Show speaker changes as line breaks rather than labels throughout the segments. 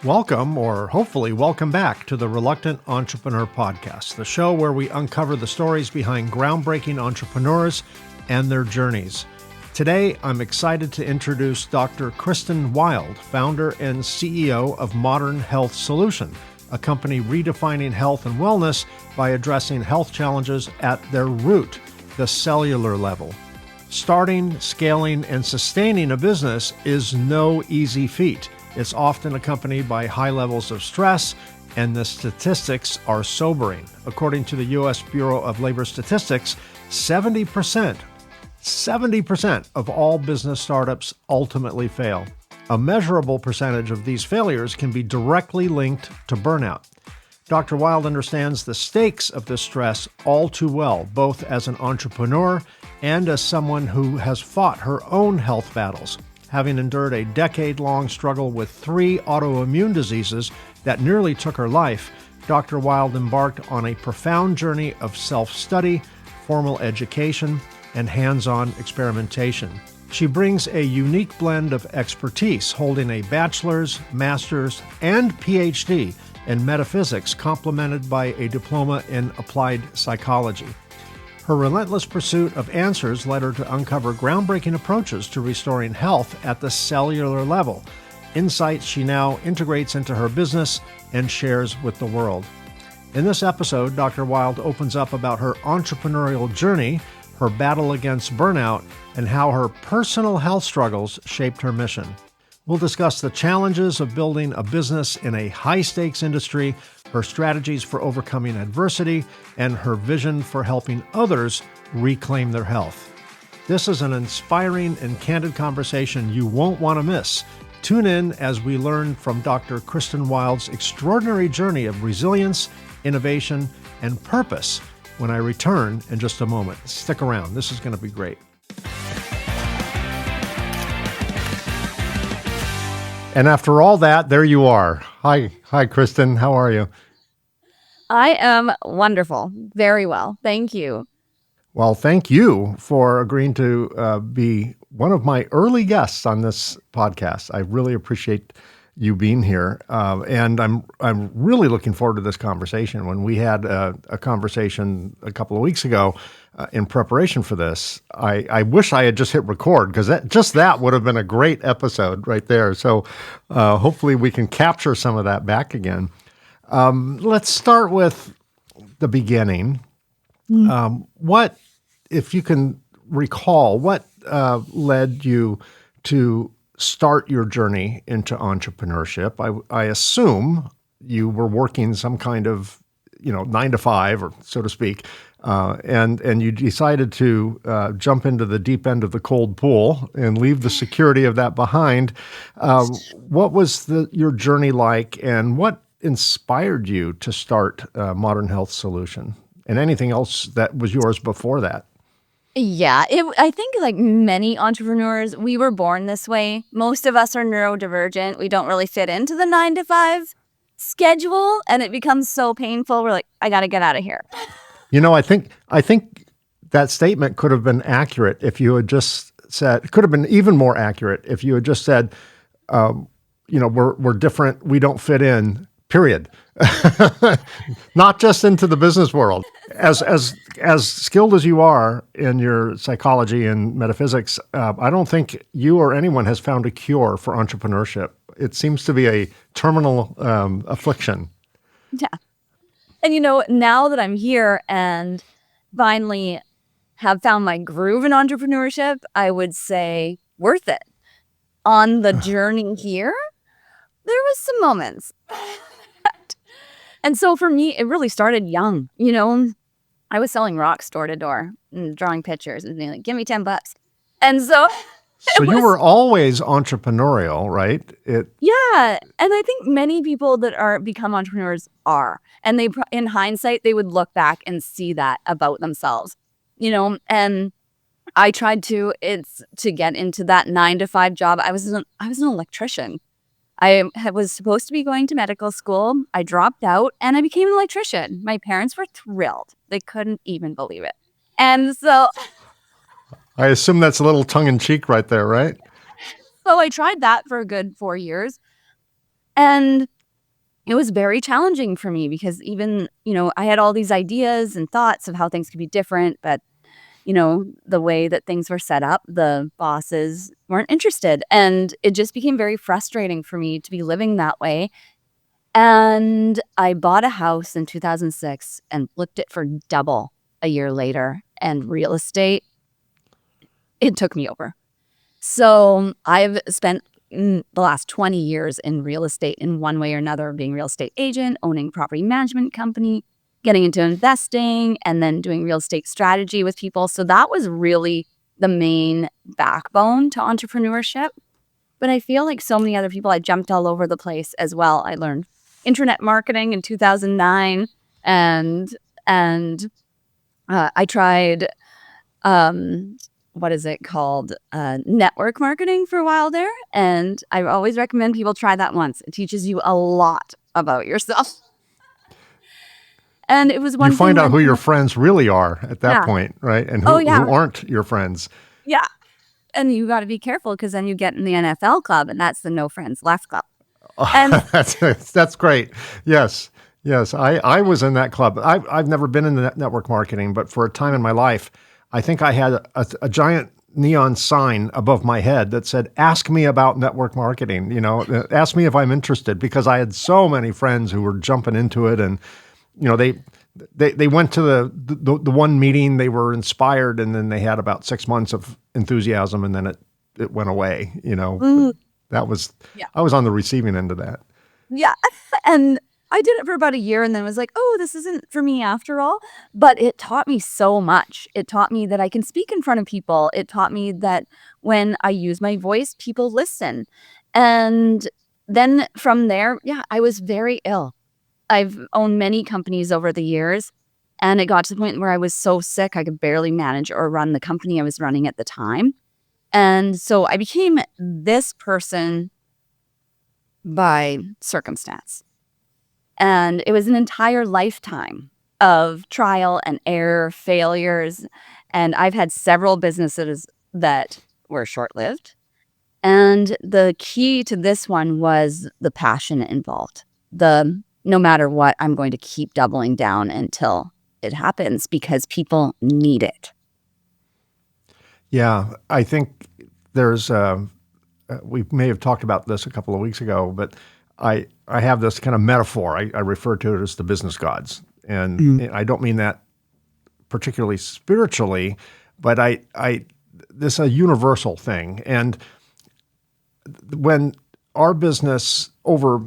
Welcome, or hopefully welcome back to the Reluctant Entrepreneur Podcast, the show where we uncover the stories behind groundbreaking entrepreneurs and their journeys. Today, I'm excited to introduce Dr. Kristin Wild, founder and CEO of Modern Health Solution, a company redefining health and wellness by addressing health challenges at their root, the cellular level. Starting, scaling, and sustaining a business is no easy feat. It's often accompanied by high levels of stress, and the statistics are sobering. According to the U.S. Bureau of Labor Statistics, 70% of all business startups ultimately fail. A measurable percentage of these failures can be directly linked to burnout. Dr. Wild understands the stakes of this stress all too well, both as an entrepreneur and as someone who has fought her own health battles. Having endured a decade-long struggle with 3 autoimmune diseases that nearly took her life, Dr. Wild embarked on a profound journey of self-study, formal education, and hands-on experimentation. She brings a unique blend of expertise, holding a bachelor's, master's, and PhD in metaphysics, complemented by a diploma in applied psychology. Her relentless pursuit of answers led her to uncover groundbreaking approaches to restoring health at the cellular level, insights she now integrates into her business and shares with the world. In this episode, Dr. Wild opens up about her entrepreneurial journey, her battle against burnout, and how her personal health struggles shaped her mission. We'll discuss the challenges of building a business in a high-stakes industry, her strategies for overcoming adversity, and her vision for helping others reclaim their health. This is an inspiring and candid conversation you won't want to miss. Tune in as we learn from Dr. Kristin Wild's extraordinary journey of resilience, innovation, and purpose when I return in just a moment. Stick around. This is going to be great. And after all that, there you are. Hi, Kristen. How are you?
I am wonderful. Very well. Thank you.
Well, thank you for agreeing to be one of my early guests on this podcast. I really appreciate you being here. And I'm really looking forward to this conversation. When we had a conversation a couple of weeks ago in preparation for this, I wish I had just hit record, because that would have been a great episode right there. So hopefully we can capture some of that back again. Let's start with the beginning. What, if you can recall, what led you to start your journey into entrepreneurship? I assume you were working some kind of, 9 to 5, or so to speak, and you decided to jump into the deep end of the cold pool and leave the security of that behind. What was your journey like, and what inspired you to start Modern Health Solution, and anything else that was yours before that?
Yeah, I think like many entrepreneurs, we were born this way. Most of us are neurodivergent. We don't really fit into the 9 to 5 schedule, and it becomes so painful. We're like, I got to get out of here.
I think that statement could have been accurate if you had just said, it could have been even more accurate if you had just said, we're different, we don't fit in, period. Not just into the business world. As skilled as you are in your psychology and metaphysics, I don't think you or anyone has found a cure for entrepreneurship. It seems to be a terminal affliction.
Yeah. And now that I'm here and finally have found my groove in entrepreneurship, I would say worth it. On the journey here, there was some moments. And so for me, it really started young. I was selling rocks door to door and drawing pictures and being like, give me $10. And so
you were always entrepreneurial, right?
Yeah. And I think many people that become entrepreneurs are. And they, in hindsight, they would look back and see that about themselves, and I tried to get into that 9 to 5 job. I was an electrician. I was supposed to be going to medical school. I dropped out and I became an electrician. My parents were thrilled. They couldn't even believe it. And so
I assume that's a little tongue-in-cheek right there, right?
So I tried that for a good 4 years. And it was very challenging for me because even, I had all these ideas and thoughts of how things could be different, but the way that things were set up, the bosses weren't interested. And it just became very frustrating for me to be living that way. And I bought a house in 2006 and flipped it for double a year later. And real estate, it took me over. So I've spent the last 20 years in real estate in one way or another, being a real estate agent, owning property management company, getting into investing, and then doing real estate strategy with people. So that was really the main backbone to entrepreneurship. But I feel like so many other people, I jumped all over the place as well. I learned internet marketing in 2009, and I tried what is it called? Network marketing for a while there. And I always recommend people try that once. It teaches you a lot about yourself. And it was one
You
thing
find out
where,
who your friends really are at that
yeah.
point, right? And
Oh,
who
yeah.
aren't your friends.
Yeah. And you got to be careful because then you get in the NFL club, and that's the no friends left club. And
That's great. Yes. Yes. I was in that club. I've never been in the network marketing, but for a time in my life, I think I had a giant neon sign above my head that said, "Ask me about network marketing, ask me if I'm interested," because I had so many friends who were jumping into it, and they went to the one meeting, they were inspired, and then they had about 6 months of enthusiasm, and then it went away. That was
yeah.
I was on the receiving end of that.
Yeah. And I did it for about a year and then was like, oh, this isn't for me after all. But it taught me so much. It taught me that I can speak in front of people. It taught me that when I use my voice, people listen. And then from there, I was very ill. I've owned many companies over the years. And it got to the point where I was so sick, I could barely manage or run the company I was running at the time. And so I became this person by circumstance. And it was an entire lifetime of trial and error, failures. And I've had several businesses that were short-lived. And the key to this one was the passion involved. No matter what, I'm going to keep doubling down until it happens because people need it.
Yeah, I think there's we may have talked about this a couple of weeks ago, but I have this kind of metaphor. I refer to it as the business gods. And I don't mean that particularly spiritually, but this is a universal thing. And when our business over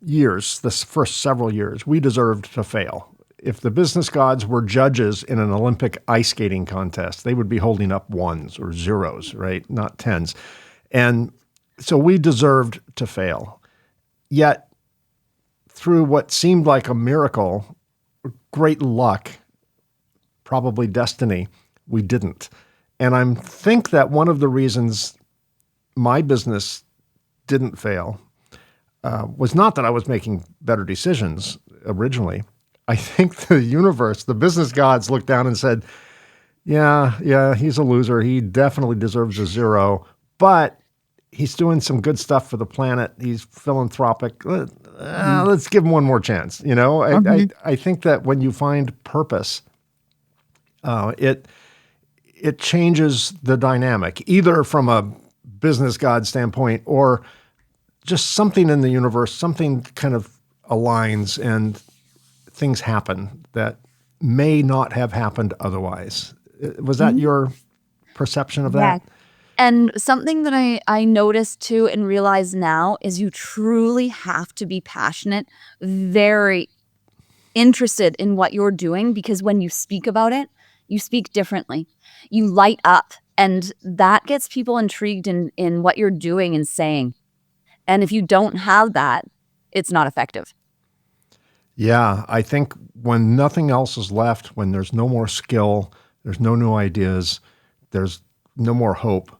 years, this first several years, we deserved to fail. If the business gods were judges in an Olympic ice skating contest, they would be holding up ones or zeros, right? Not tens. And so we deserved to fail. Yet, through what seemed like a miracle, great luck, probably destiny, we didn't. And I think that one of the reasons my business didn't fail was not that I was making better decisions originally. I think the universe, the business gods looked down and said, yeah, he's a loser. He definitely deserves a zero, but he's doing some good stuff for the planet. He's philanthropic. Let's give him one more chance. I think that when you find purpose, it changes the dynamic, either from a business god standpoint or just something in the universe, something kind of aligns and things happen that may not have happened otherwise. Was that your perception of that?
And something that I noticed too and realize now is you truly have to be passionate, very interested in what you're doing, because when you speak about it, you speak differently. You light up, and that gets people intrigued in what you're doing and saying. And if you don't have that, it's not effective.
Yeah, I think when nothing else is left, when there's no more skill, there's no new ideas, there's no more hope,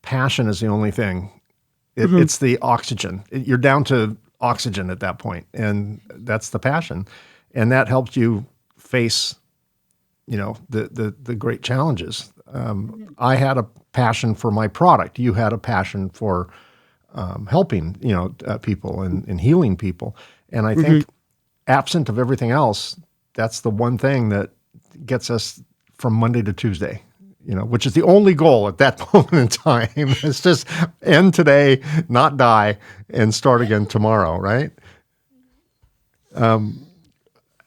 passion is the only thing. It's the oxygen. You're down to oxygen at that point, and that's the passion. And that helps you face, the great challenges. I had a passion for my product. You had a passion for helping, people and healing people. And I think absent of everything else, that's the one thing that gets us from Monday to Tuesday, which is the only goal at that moment in time. It's just end today, not die, and start again tomorrow, right?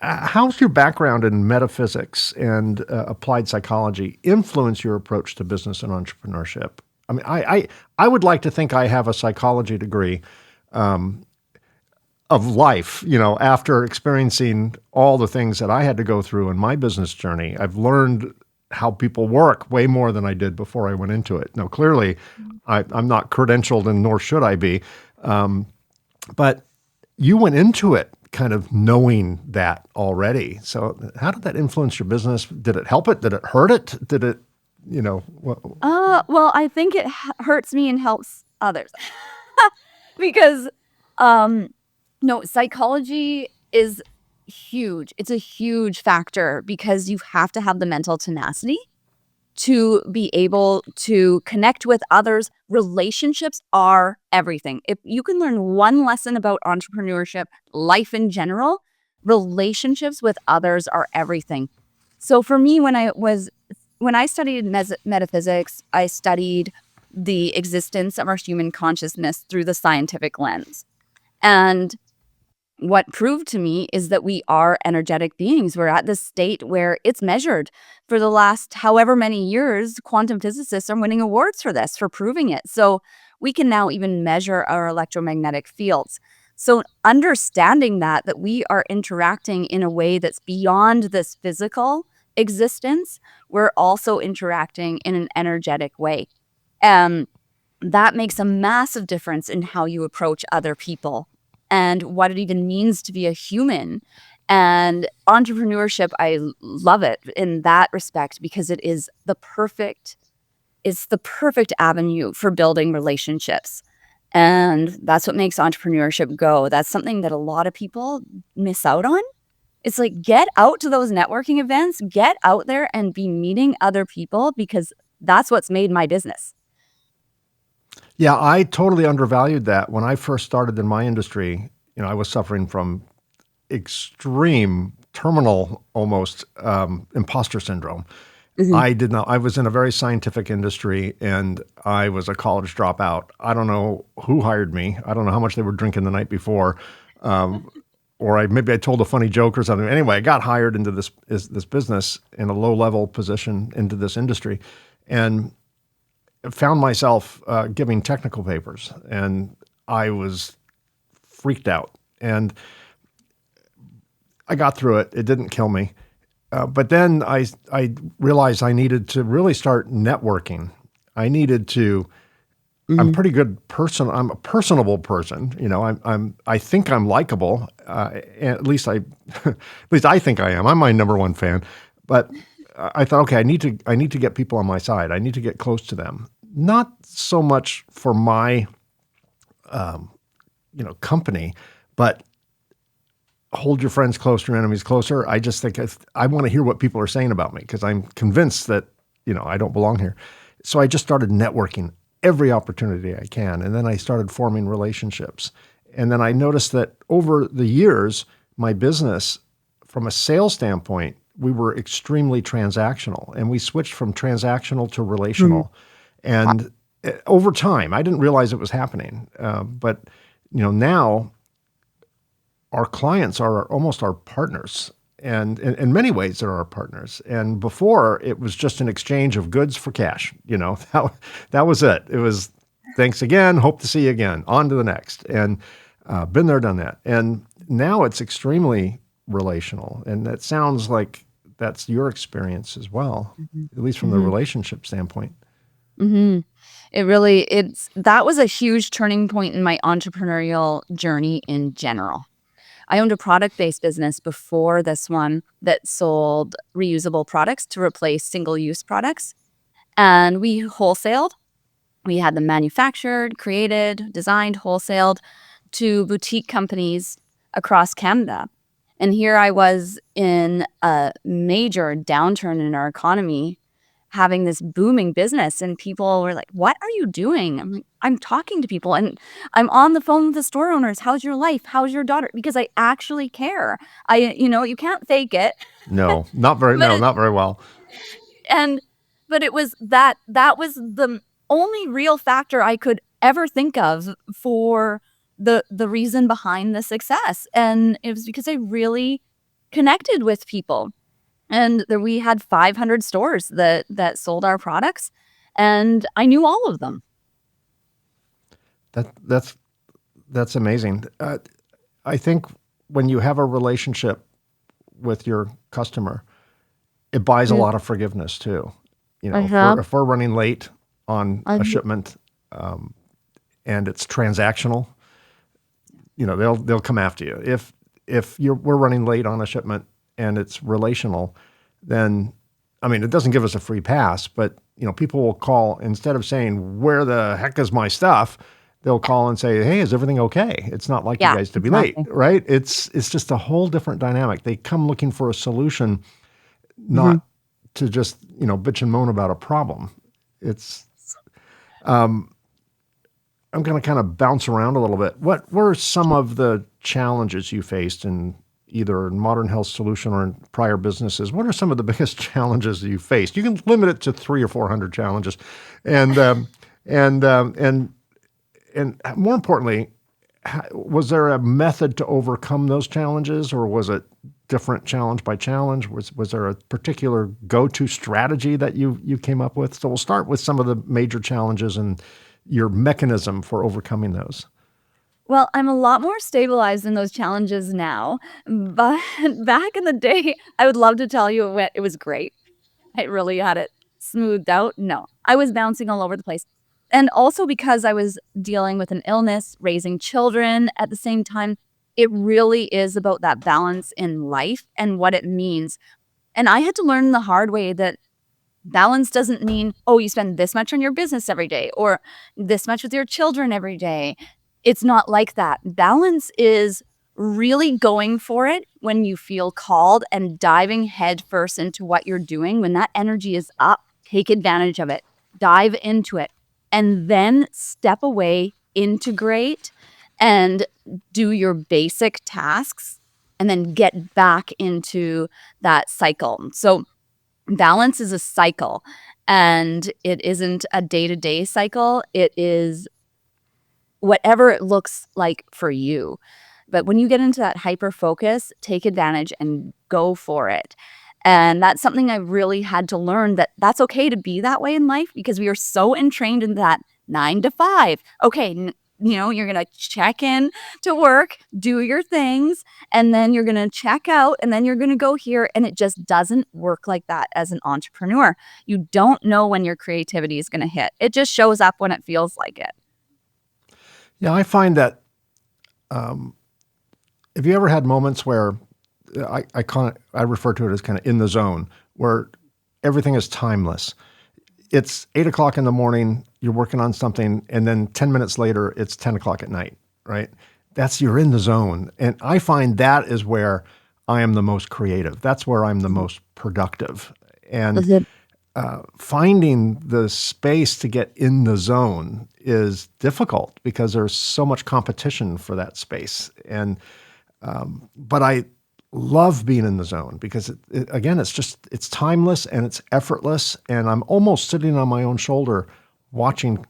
How's your background in metaphysics and applied psychology influence your approach to business and entrepreneurship? I mean, I would like to think I have a psychology degree of life, after experiencing all the things that I had to go through in my business journey. I've learned how people work way more than I did before I went into it. Now, clearly, I'm not credentialed, and nor should I be. But you went into it kind of knowing that already. So how did that influence your business? Did it help it? Did it hurt it? Did it,
Well, I think it hurts me and helps others because, no, psychology is huge. It's a huge factor because you have to have the mental tenacity to be able to connect with others. Relationships are everything. If you can learn one lesson about entrepreneurship, life in general, relationships with others are everything. So for me, when I studied metaphysics, I studied the existence of our human consciousness through the scientific lens. And what proved to me is that we are energetic beings. We're at this state where it's measured. For the last however many years, quantum physicists are winning awards for this, for proving it. So we can now even measure our electromagnetic fields. So understanding that we are interacting in a way that's beyond this physical existence, we're also interacting in an energetic way. That makes a massive difference in how you approach other people and what it even means to be a human. And entrepreneurship, I love it in that respect because it's the perfect avenue for building relationships. And that's what makes entrepreneurship go. That's something that a lot of people miss out on. It's like, get out to those networking events, get out there and be meeting other people, because that's what's made my business.
Yeah, I totally undervalued that. When I first started in my industry, I was suffering from extreme, terminal, almost imposter syndrome. I was in a very scientific industry, and I was a college dropout. I don't know who hired me. I don't know how much they were drinking the night before. Or maybe I told a funny joke or something. Anyway, I got hired into this business in a low-level position into this industry, and found myself giving technical papers, and I was freaked out. And I got through it. It didn't kill me. But then I realized I needed to really start networking. I needed to. I'm a pretty good person. I'm a personable person. I think I'm likable. At least I think I am. I'm my number one fan. But I thought, okay, I need to get people on my side. I need to get close to them. Not so much for my, company, but hold your friends close, your enemies closer. I just think I want to hear what people are saying about me, because I'm convinced that, I don't belong here. So I just started networking every opportunity I can. And then I started forming relationships. And then I noticed that over the years, my business, from a sales standpoint, we were extremely transactional, and we switched from transactional to relational. And over time, I didn't realize it was happening. But, now our clients are almost our partners. And in many ways, they're our partners. And before, it was just an exchange of goods for cash. That was it. It was, thanks again, hope to see you again, on to the next. And been there, done that. And now it's extremely relational. And that sounds like that's your experience as well, at least from the relationship standpoint.
That was a huge turning point in my entrepreneurial journey in general. I owned a product-based business before this one that sold reusable products to replace single-use products. And we wholesaled. We had them manufactured, created, designed, wholesaled to boutique companies across Canada. And here I was in a major downturn in our economy, having this booming business, and people were like, what are you doing? I'm like, I'm talking to people, and I'm on the phone with the store owners. How's your life? How's your daughter? Because I actually care. You can't fake it.
No, not very,
But
no, not very well.
and but it was that was the only real factor I could ever think of for the reason behind the success. And it was because I really connected with people. And we had 500 stores that sold our products, and I knew all of them.
That's amazing. I think when you have a relationship with your customer, it buys a lot of forgiveness too. If we're running late on a shipment, and it's transactional, they'll come after you. If we're running late on a shipment and it's relational, then it doesn't give us a free pass, but people will call, instead of saying, "Where the heck is my stuff?" They'll call and say, "Hey, is everything okay?" It's not like you guys to be late, right? It's just a whole different dynamic. They come looking for a solution, not to just, bitch and moan about a problem. I'm going to kind of bounce around a little bit. What were some of the challenges you faced in either Modern Health Solution or in prior businesses? What are some of the biggest challenges you faced? You can limit it to 300 or 400 challenges, and more importantly, was there a method to overcome those challenges, or was it different challenge by challenge? Was there a particular go-to strategy that you came up with? So we'll start with some of the major challenges and your mechanism for overcoming those.
Well, I'm a lot more stabilized in those challenges now, but back in the day, I would love to tell you it was great. I really had it smoothed out. No, I was bouncing all over the place. And also because I was dealing with an illness, raising children at the same time, it really is about that balance in life and what it means. And I had to learn the hard way that balance doesn't mean, oh, you spend this much on your business every day or this much with your children every day. It's not like that. Balance is really going for it when you feel called and diving headfirst into what you're doing. When that energy is up, take advantage of it, dive into it, and then step away, integrate, and do your basic tasks, and then get back into that cycle. So balance is a cycle, and it isn't a day-to-day cycle. It is whatever it looks like for you. But when you get into that hyper focus, take advantage and go for it. And that's something I really had to learn, that that's okay to be that way in life, because we are so entrained in that 9 to 5. Okay, you're going to check in to work, do your things, and then you're going to check out, and then you're going to go here. And it just doesn't work like that as an entrepreneur. You don't know when your creativity is going to hit. It just shows up when it feels like it.
Yeah, I find that have you ever had moments where I refer to it as kind of in the zone, where everything is timeless? It's 8 o'clock in the morning, you're working on something, and then 10 minutes later, it's 10 o'clock at night, right? You're in the zone. And I find that is where I am the most creative. That's where I'm the most productive. And finding the space to get in the zone is difficult because there's so much competition for that space. But I love being in the zone because again, it's timeless and it's effortless, and I'm almost sitting on my own shoulder watching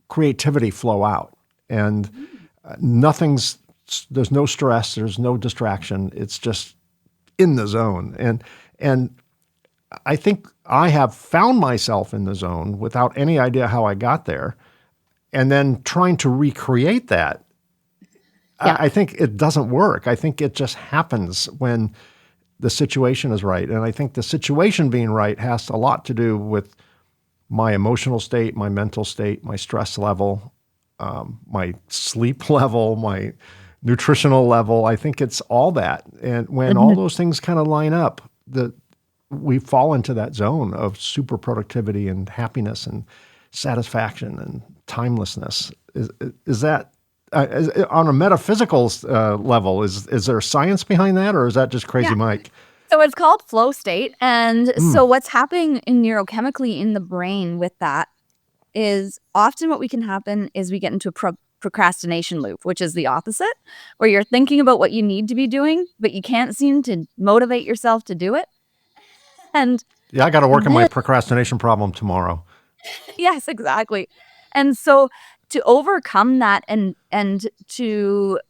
creativity flow out, and there's no stress, there's no distraction. It's just in the zone. And I think I have found myself in the zone without any idea how I got there, and then trying to recreate that. Yeah. I think it doesn't work. I think it just happens when the situation is right. And I think the situation being right has a lot to do with my emotional state, my mental state, my stress level, my sleep level, my nutritional level. I think it's all that. And when all those things kind of line up, we fall into that zone of super productivity and happiness and satisfaction and timelessness. Is that on a metaphysical level? Is there science behind that, or is that just crazy, Mike?
So it's called flow state. And so what's happening neurochemically in the brain with that is often what we can happen is we get into a procrastination loop, which is the opposite, where you're thinking about what you need to be doing, but you can't seem to motivate yourself to do it. And
Yeah, I got to work on my procrastination problem tomorrow.
yes, exactly. And so to overcome that and to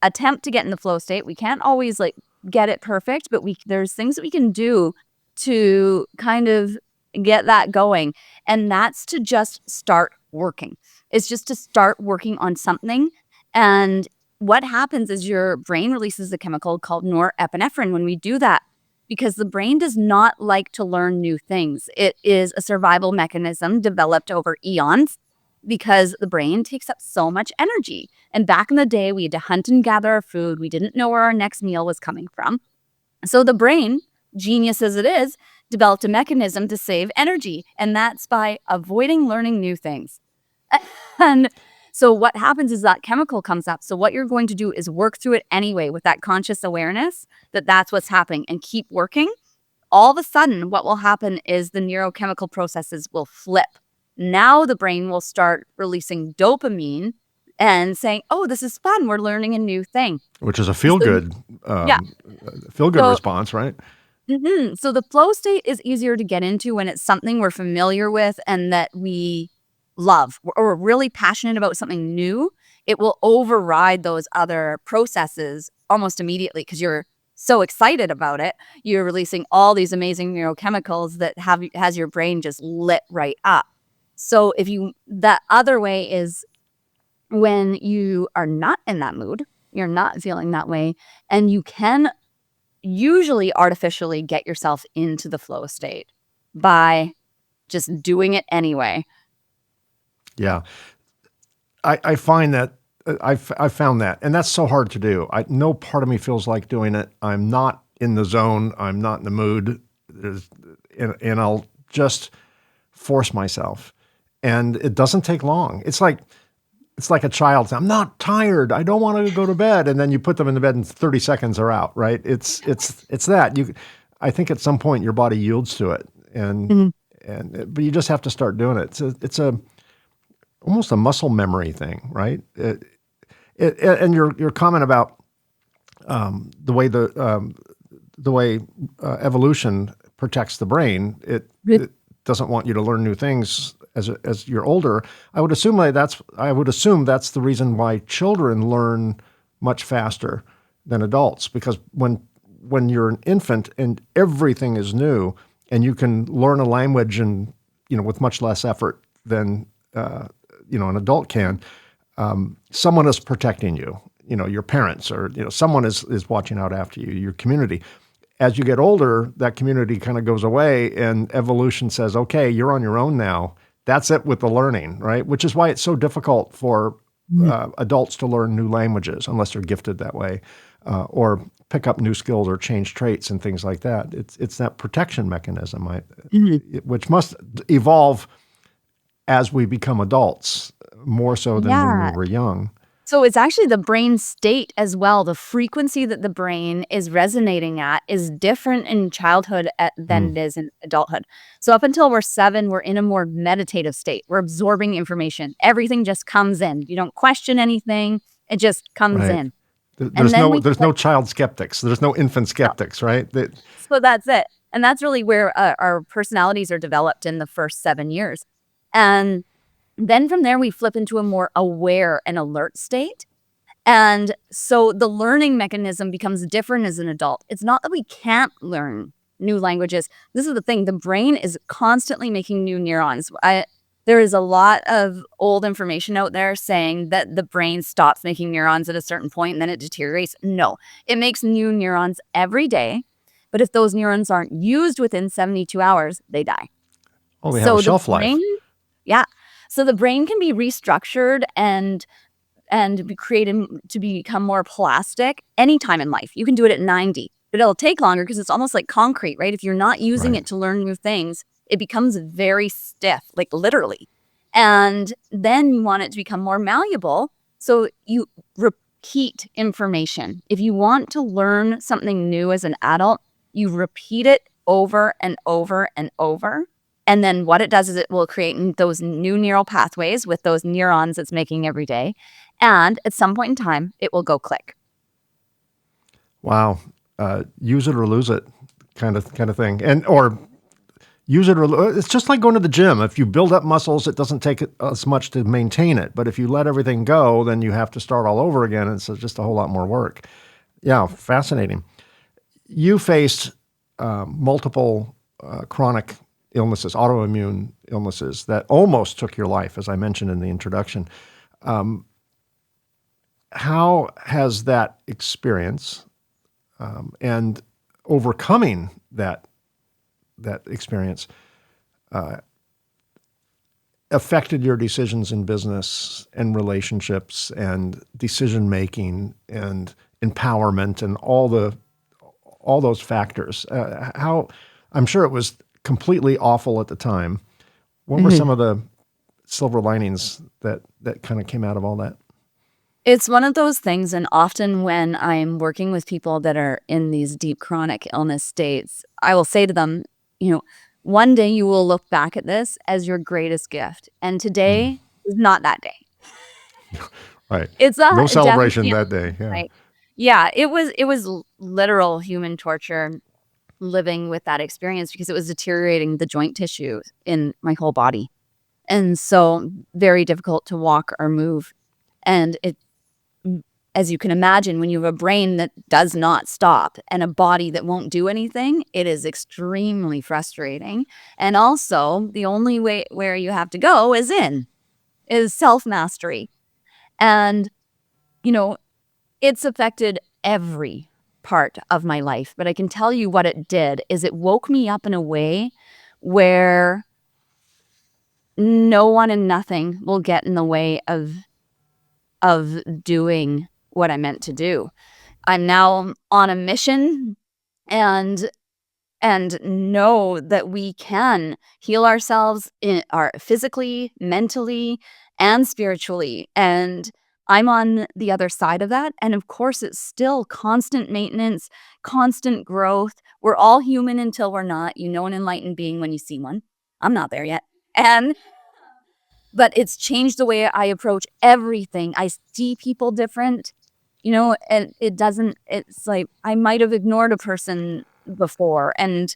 attempt to get in the flow state, we can't always like get it perfect, but there's things that we can do to kind of get that going. And that's to just start working. It's just to start working on something. And what happens is your brain releases a chemical called norepinephrine when we do that, because the brain does not like to learn new things. It is a survival mechanism developed over eons because the brain takes up so much energy. And back in the day, we had to hunt and gather our food. We didn't know where our next meal was coming from. So the brain, genius as it is, developed a mechanism to save energy. And that's by avoiding learning new things. And so what happens is that chemical comes up. So what you're going to do is work through it anyway with that conscious awareness that that's what's happening and keep working. All of a sudden, what will happen is the neurochemical processes will flip. Now the brain will start releasing dopamine and saying, oh, this is fun. We're learning a new thing.
Which is a feel-good response, right?
Mm-hmm. So the flow state is easier to get into when it's something we're familiar with and that we love, or we're really passionate about something new. It will override those other processes almost immediately because you're so excited about it. You're releasing all these amazing neurochemicals that has your brain just lit right up. So that other way is when you are not in that mood, you're not feeling that way, and you can usually artificially get yourself into the flow state by just doing it anyway.
Yeah. I find that I've found that, and that's so hard to do. No part of me feels like doing it. I'm not in the zone. I'm not in the mood, and I'll just force myself. And it doesn't take long. It's like a child saying, "I'm not tired. I don't want to go to bed," and then you put them in the bed, and 30 seconds are out. Right? It's that. I think at some point your body yields to it, but you just have to start doing it. It's almost a muscle memory thing, right? And your comment about the way evolution protects the brain, it doesn't want you to learn new things as you're older. I would assume that's the reason why children learn much faster than adults, because when you're an infant and everything is new, and you can learn a language and with much less effort than an adult can, someone is protecting you. Your parents or someone is watching out after you. Your community. As you get older, that community kind of goes away, and evolution says, "Okay, you're on your own now." That's it with the learning, right? Which is why it's so difficult for adults to learn new languages unless they're gifted that way, or pick up new skills or change traits and things like that. It's that protection mechanism, which must evolve as we become adults, more so than when we were young.
So it's actually the brain state as well. The frequency that the brain is resonating at is different in childhood than it is in adulthood. So up until we're 7, we're in a more meditative state. We're absorbing information. Everything just comes in. You don't question anything. It just comes in.
There's no child skeptics. There's no infant skeptics, right?
So that's it. And that's really where our personalities are developed in the first 7 years. And then from there, we flip into a more aware and alert state. And so the learning mechanism becomes different as an adult. It's not that we can't learn new languages. This is the thing. The brain is constantly making new neurons. There is a lot of old information out there saying that the brain stops making neurons at a certain point and then it deteriorates. No, it makes new neurons every day. But if those neurons aren't used within 72 hours, they die.
Oh, they have a shelf life.
Yeah. So the brain can be restructured and be created to become more plastic anytime in life. You can do it at 90, but it'll take longer because it's almost like concrete, right? If you're not using it to learn new things, it becomes very stiff, like literally. And then you want it to become more malleable. So you repeat information. If you want to learn something new as an adult, You repeat it over and over and over. And then what it does is it will create those new neural pathways with those neurons it's making every day. And at some point in time, it will go click.
Wow. Use it or lose it kind of thing. Or use it or it's just like going to the gym. If you build up muscles, it doesn't take as much to maintain it. But if you let everything go, then you have to start all over again. And it's just a whole lot more work. Yeah, fascinating. You faced multiple chronic illnesses, autoimmune illnesses that almost took your life, as I mentioned in the introduction. How has that experience and overcoming that experience affected your decisions in business and relationships and decision making and empowerment and all those factors? How I'm sure it was completely awful at the time. What were some of the silver linings that kind of came out of all that?
It's one of those things, and often when I'm working with people that are in these deep chronic illness states, I will say to them, one day you will look back at this as your greatest gift, and today is not that day.
Right.
It's
No celebration
definitely
that day. Yeah.
right. Yeah, it was literal human torture living with that experience because it was deteriorating the joint tissue in my whole body. And so very difficult to walk or move. And as you can imagine, when you have a brain that does not stop and a body that won't do anything, it is extremely frustrating. And also, the only way where you have to go is self-mastery. And, it's affected every part of my life. But I can tell you what it did is it woke me up in a way where no one and nothing will get in the way of doing what I meant to do. I'm now on a mission and know that we can heal ourselves physically, mentally, and spiritually. And I'm on the other side of that. And of course, it's still constant maintenance, constant growth. We're all human until we're not. You know an enlightened being when you see one. I'm not there yet. But it's changed the way I approach everything. I see people different, and it's like I might have ignored a person before and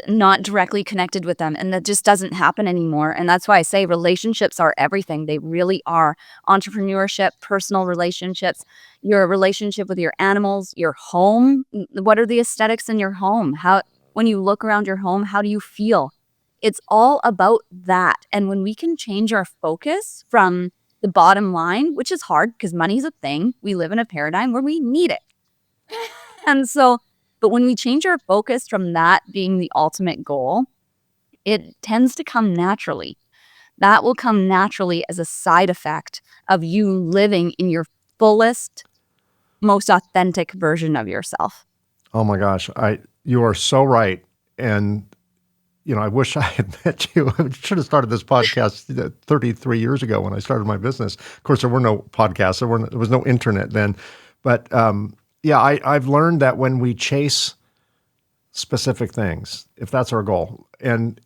not directly connected with them. And that just doesn't happen anymore. And that's why I say relationships are everything. They really are. Entrepreneurship, personal relationships, your relationship with your animals, your home. What are the aesthetics in your home? When you look around your home, how do you feel? It's all about that. And when we can change our focus from the bottom line, which is hard because money's a thing, we live in a paradigm where we need it. And so, but when we change our focus from that being the ultimate goal, it tends to come naturally. That will come naturally as a side effect of you living in your fullest, most authentic version of yourself.
Oh my gosh. You are so right. And I wish I had met you. I should have started this podcast 33 years ago when I started my business. Of course, there were no podcasts. There was no internet then. But I've learned that when we chase specific things, if that's our goal, and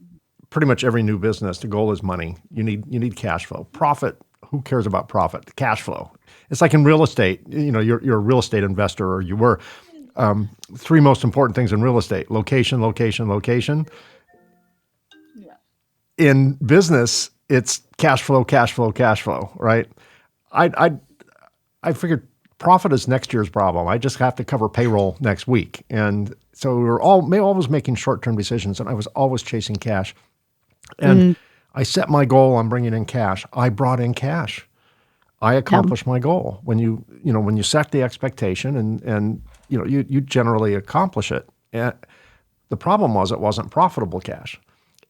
pretty much every new business, the goal is money. You need cash flow. Profit, who cares about profit? Cash flow. It's like in real estate. You're a real estate investor, or you were. Three most important things in real estate: location, location, location. In business, it's cash flow, cash flow, cash flow, right? I figured profit is next year's problem. I just have to cover payroll next week. And so we were always making short-term decisions, and I was always chasing cash. And I set my goal on bringing in cash. I brought in cash. I accomplished my goal. When you set the expectation and you generally accomplish it. And the problem was it wasn't profitable cash.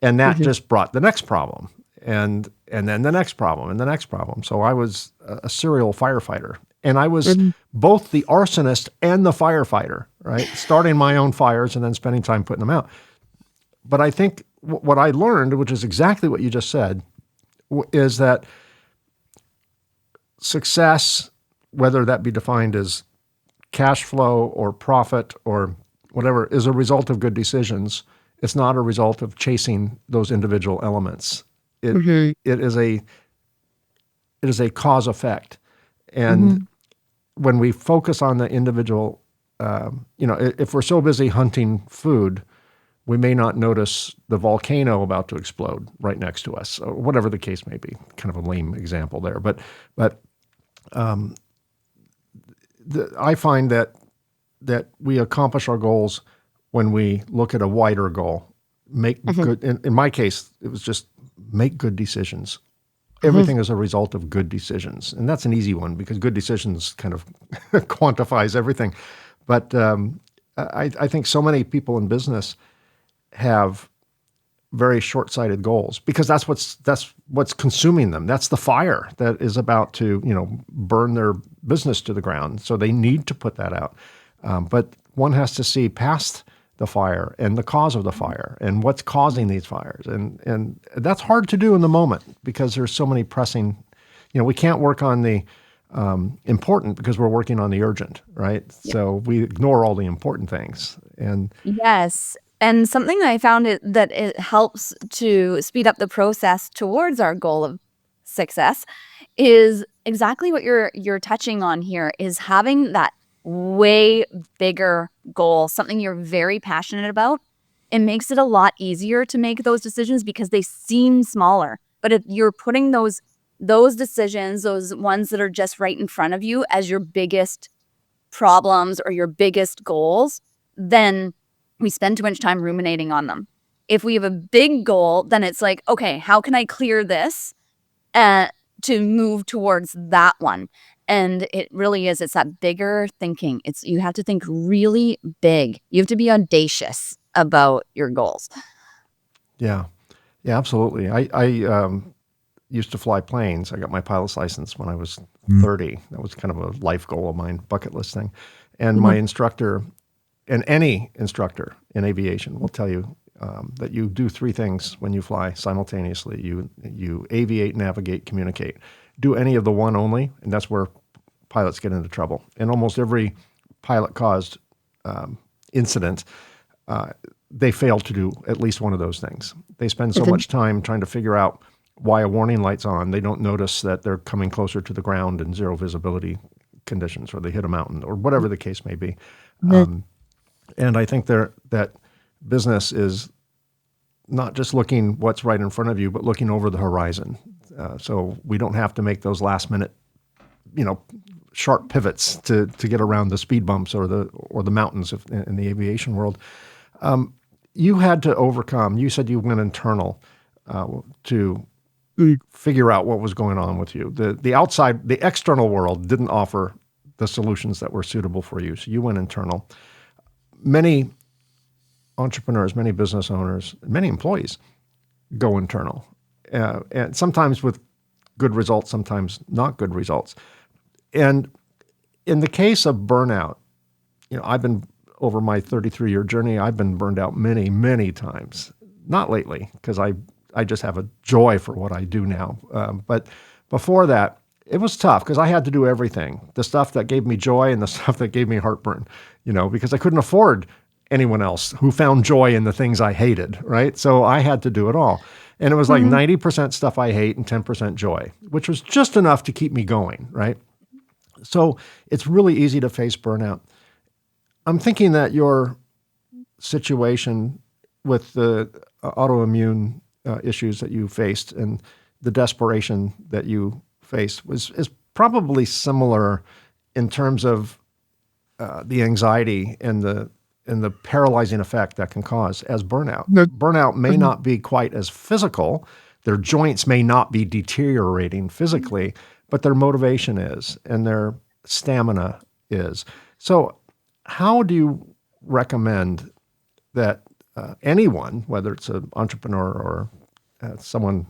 And that just brought the next problem, and then the next problem, and the next problem. So I was a serial firefighter, and I was both the arsonist and the firefighter, right? Starting my own fires and then spending time putting them out. But I think what I learned, which is exactly what you just said, is that success, whether that be defined as cash flow or profit or whatever, is a result of good decisions. It's not a result of chasing those individual elements. It is a cause effect. And when we focus on the individual, if we're so busy hunting food, we may not notice the volcano about to explode right next to us, or whatever the case may be. Kind of a lame example there, but I find that we accomplish our goals when we look at a wider goal. Make good. In my case, it was just make good decisions. Everything is a result of good decisions, and that's an easy one because good decisions kind of quantifies everything. But I think so many people in business have very short-sighted goals because that's what's consuming them. That's the fire that is about to burn their business to the ground. So they need to put that out. But one has to see past the fire and the cause of the fire and what's causing these fires. And that's hard to do in the moment because there's so many pressing, we can't work on the important because we're working on the urgent, right? Yeah. So we ignore all the important things. And
yes. And something I found that it helps to speed up the process towards our goal of success is exactly what you're touching on here, is having that way bigger goal, something you're very passionate about. It makes it a lot easier to make those decisions because they seem smaller. But if you're putting those decisions, those ones that are just right in front of you as your biggest problems or your biggest goals, then we spend too much time ruminating on them. If we have a big goal, then it's like, okay, how can I clear this to move towards that one? And it really is, it's that bigger thinking. You have to think really big. You have to be audacious about your goals.
Yeah, absolutely. I used to fly planes. I got my pilot's license when I was 30. That was kind of a life goal of mine, bucket list thing. And my instructor, and any instructor in aviation will tell you that you do three things when you fly simultaneously. You aviate, navigate, communicate. Do any of the one only, and that's where pilots get into trouble. And almost every pilot-caused incident, they fail to do at least one of those things. They spend so much time trying to figure out why a warning light's on. They don't notice that they're coming closer to the ground in zero visibility conditions, or they hit a mountain, or whatever the case may be. And I think that business is not just looking what's right in front of you, but looking over the horizon. So we don't have to make those last minute, sharp pivots to get around the speed bumps or the mountains in the aviation world. You had to overcome. You said you went internal to figure out what was going on with you. The external world didn't offer the solutions that were suitable for you, so you went internal. Many entrepreneurs, many business owners, many employees go internal, and sometimes with good results, sometimes not good results. And in the case of burnout, I've been, over my 33-year journey, I've been burned out many, many times. Not lately, because I just have a joy for what I do now. But before that, it was tough because I had to do everything. The stuff that gave me joy and the stuff that gave me heartburn, because I couldn't afford anyone else who found joy in the things I hated, right? So I had to do it all. And it was like 90% stuff I hate and 10% joy, which was just enough to keep me going, right? So it's really easy to face burnout. I'm thinking that your situation with the autoimmune issues that you faced and the desperation that you faced is probably similar in terms of the anxiety and the paralyzing effect that can cause as burnout. Burnout may not be quite as physical. Their joints may not be deteriorating physically, but their motivation is, and their stamina is. So how do you recommend that anyone, whether it's an entrepreneur or someone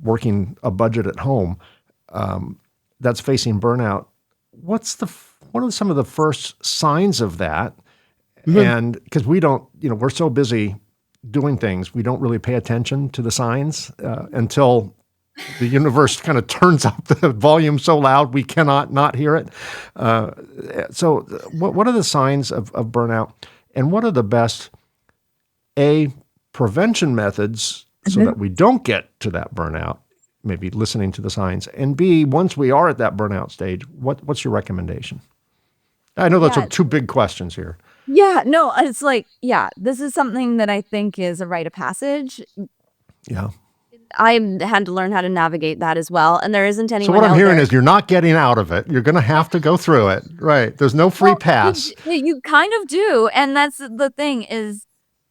working a budget at home that's facing burnout, what are some of the first signs of that? And because we don't, we're so busy doing things, we don't really pay attention to the signs until the universe kind of turns up the volume so loud we cannot not hear it. So what are the signs of burnout? And what are the best, prevention methods so
Mhm.
that we don't get to that burnout, maybe listening to the signs, and B, once we are at that burnout stage, what's your recommendation? I know that's
Yeah.
two big questions here.
Yeah. No, it's like, yeah, this is something that I think is a rite of passage.
Yeah.
I had to learn how to navigate that as well. And there isn't
So
anyone
what I'm
out
hearing
there.
is you're not getting out of it. You're going to have to go through it. Right. There's no free
Well,
pass.
you kind of do. And that's the thing is,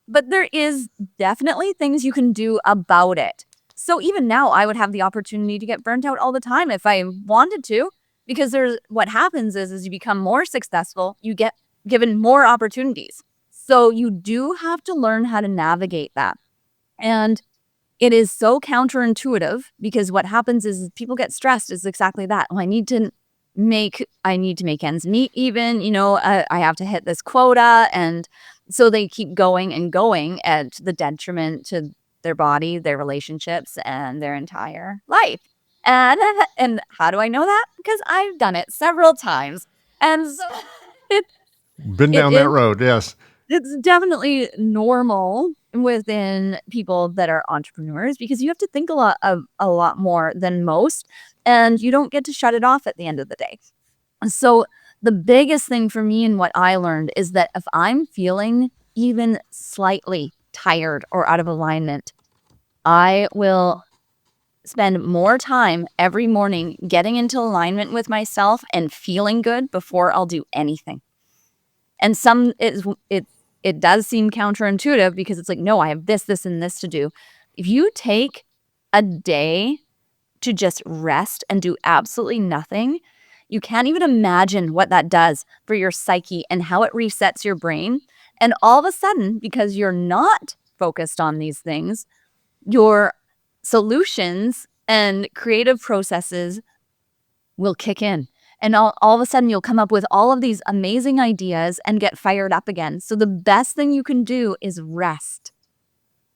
but there is definitely things you can do about it. So even now, I would have the opportunity to get burnt out all the time if I wanted to, because there's what happens is you become more successful, you get given more opportunities. So you do have to learn how to navigate that. And it is so counterintuitive because what happens is people get stressed is exactly that. Oh, I need to make ends meet even, I have to hit this quota. And so they keep going and going at the detriment to their body, their relationships, and their entire life. And, and how do I know that? Because I've done it several times. And so it,
Been
it
down that
is
road. Yes.
it's definitely normal within people that are entrepreneurs because you have to think a lot more than most, and you don't get to shut it off at the end of the day. So the biggest thing for me and what I learned is that if I'm feeling even slightly tired or out of alignment, I will spend more time every morning getting into alignment with myself and feeling good before I'll do anything. And it does seem counterintuitive because it's like, no, I have this, and this to do. If you take a day to just rest and do absolutely nothing, you can't even imagine what that does for your psyche and how it resets your brain. And all of a sudden, because you're not focused on these things, your solutions and creative processes will kick in. And all of a sudden, you'll come up with all of these amazing ideas and get fired up again. So the best thing you can do is rest.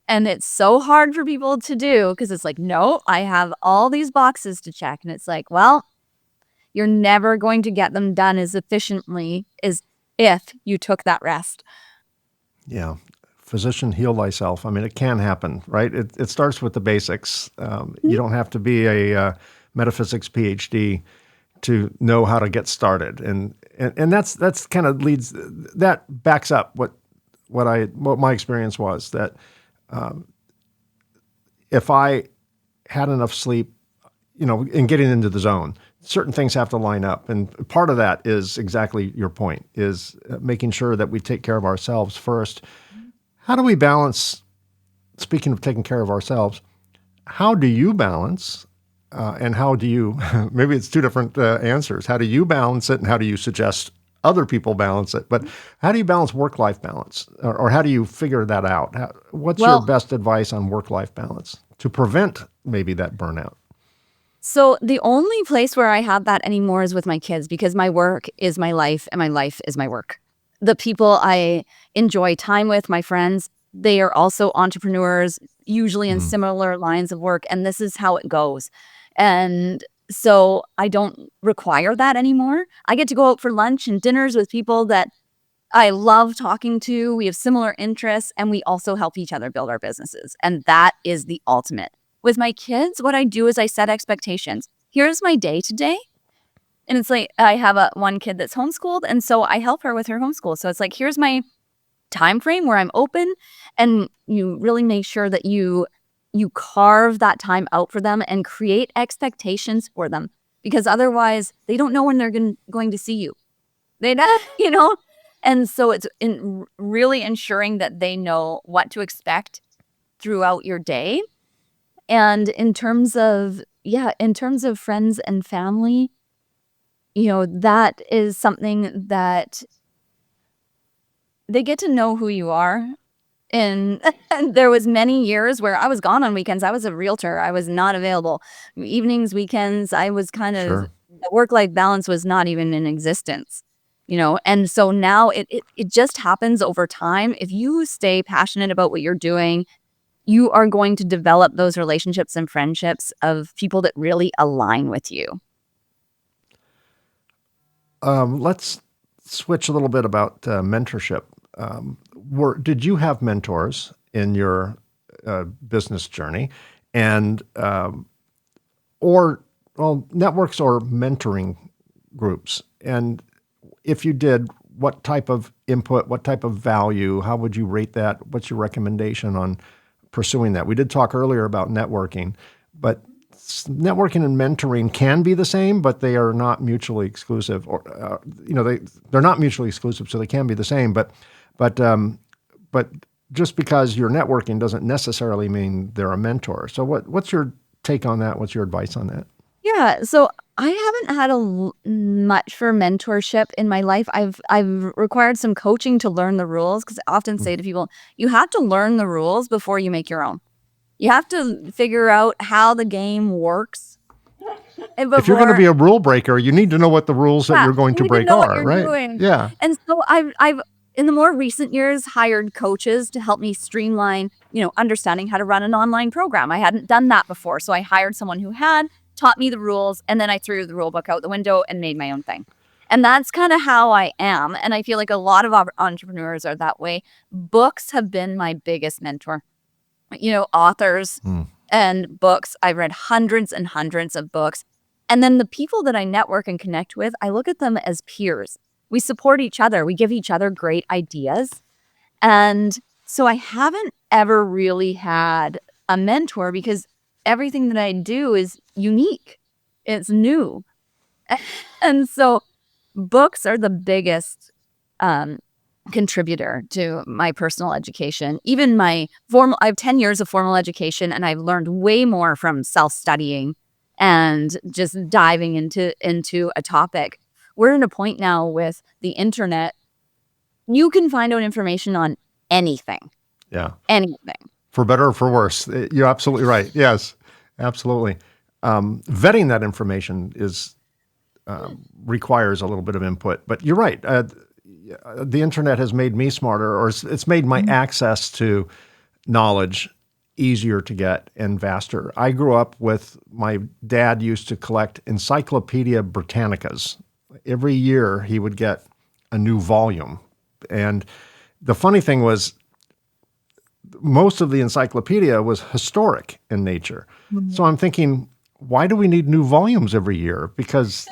And it's so hard for people to do because it's like, no, I have all these boxes to check. And it's like, well, you're never going to get them done as efficiently as if you took that rest.
Yeah. Physician, heal thyself. I mean, it can happen, right? It starts with the basics. You don't have to be a metaphysics PhD to know how to get started, and that's kind of leads that backs up what my experience was that if I had enough sleep, in getting into the zone, certain things have to line up. And part of that is exactly your point, is making sure that we take care of ourselves first. How do we balance, speaking of taking care of ourselves, how do you balance and how do you, maybe it's two different answers. How do you balance it and how do you suggest other people balance it? But how do you balance work-life balance or how do you figure that out? What's your
Well,
best advice on work-life balance to prevent maybe that burnout?
so the only place where I have that anymore is with my kids because my work is my life and my life is my work. The people I enjoy time with, my friends, they are also entrepreneurs, usually in
Mm.
similar lines of work, and this is how it goes. And so I don't require that anymore. I get to go out for lunch and dinners with people that I love talking to. We have similar interests and we also help each other build our businesses. And that is the ultimate. With my kids, what I do is I set expectations. Here's my day today. And it's like I have one kid that's homeschooled. And so I help her with her homeschool. So it's like, here's my time frame where I'm open. And you really make sure that you carve that time out for them and create expectations for them. Because otherwise, they don't know when they're going to see you. They know, And so it's really ensuring that they know what to expect throughout your day. And in terms of friends and family, that is something that they get to know who you are. And there was many years where I was gone on weekends. I was a realtor. I was not available. Evenings, weekends, I was kind of,
Sure.
the work-life balance was not even in existence, And so now it just happens over time. If you stay passionate about what you're doing, you are going to develop those relationships and friendships of people that really align with you.
Let's switch a little bit about mentorship. did you have mentors in your business journey, and or networks or mentoring groups? And if you did, what type of input, what type of value, how would you rate that? What's your recommendation on pursuing that? We did talk earlier about networking, but networking and mentoring can be the same, but they are not mutually exclusive. Or they're not mutually exclusive, so they can be the same. But just because you're networking doesn't necessarily mean they're a mentor. So what's your take on that? What's your advice on that?
Yeah, so I haven't had much for mentorship in my life. I've required some coaching to learn the rules, because I often say to people, you have to learn the rules before you make your own. You have to figure out how the game works. And
If you're going to
before,
be a rule breaker, you need to know what the rules that
yeah,
you're going
you
to
need to
break
know what
are,
you're
right?
doing.
Yeah.
And so I've in the more recent years hired coaches to help me streamline, understanding how to run an online program. I hadn't done that before, so I hired someone who had taught me the rules, and then I threw the rule book out the window and made my own thing. And that's kind of how I am, and I feel like a lot of entrepreneurs are that way. Books have been my biggest mentor. Authors and books. I've read hundreds and hundreds of books. And then the people that I network and connect with, I look at them as peers. We support each other. We give each other great ideas. And so I haven't ever really had a mentor, because everything that I do is unique. It's new. And so books are the biggest contributor to my personal education. Even I have 10 years of formal education, and I've learned way more from self-studying and just diving into a topic. We're at a point now with the internet. You can find out information on anything.
Yeah.
Anything.
For better or for worse. You're absolutely right. Yes, absolutely. Vetting that information requires a little bit of input. But you're right. The internet has made me smarter, or it's made my access to knowledge easier to get and vaster. I grew up with, my dad used to collect Encyclopedia Britannicas. Every year he would get a new volume. And the funny thing was, most of the encyclopedia was historic in nature. So I'm thinking, why do we need new volumes every year? Because,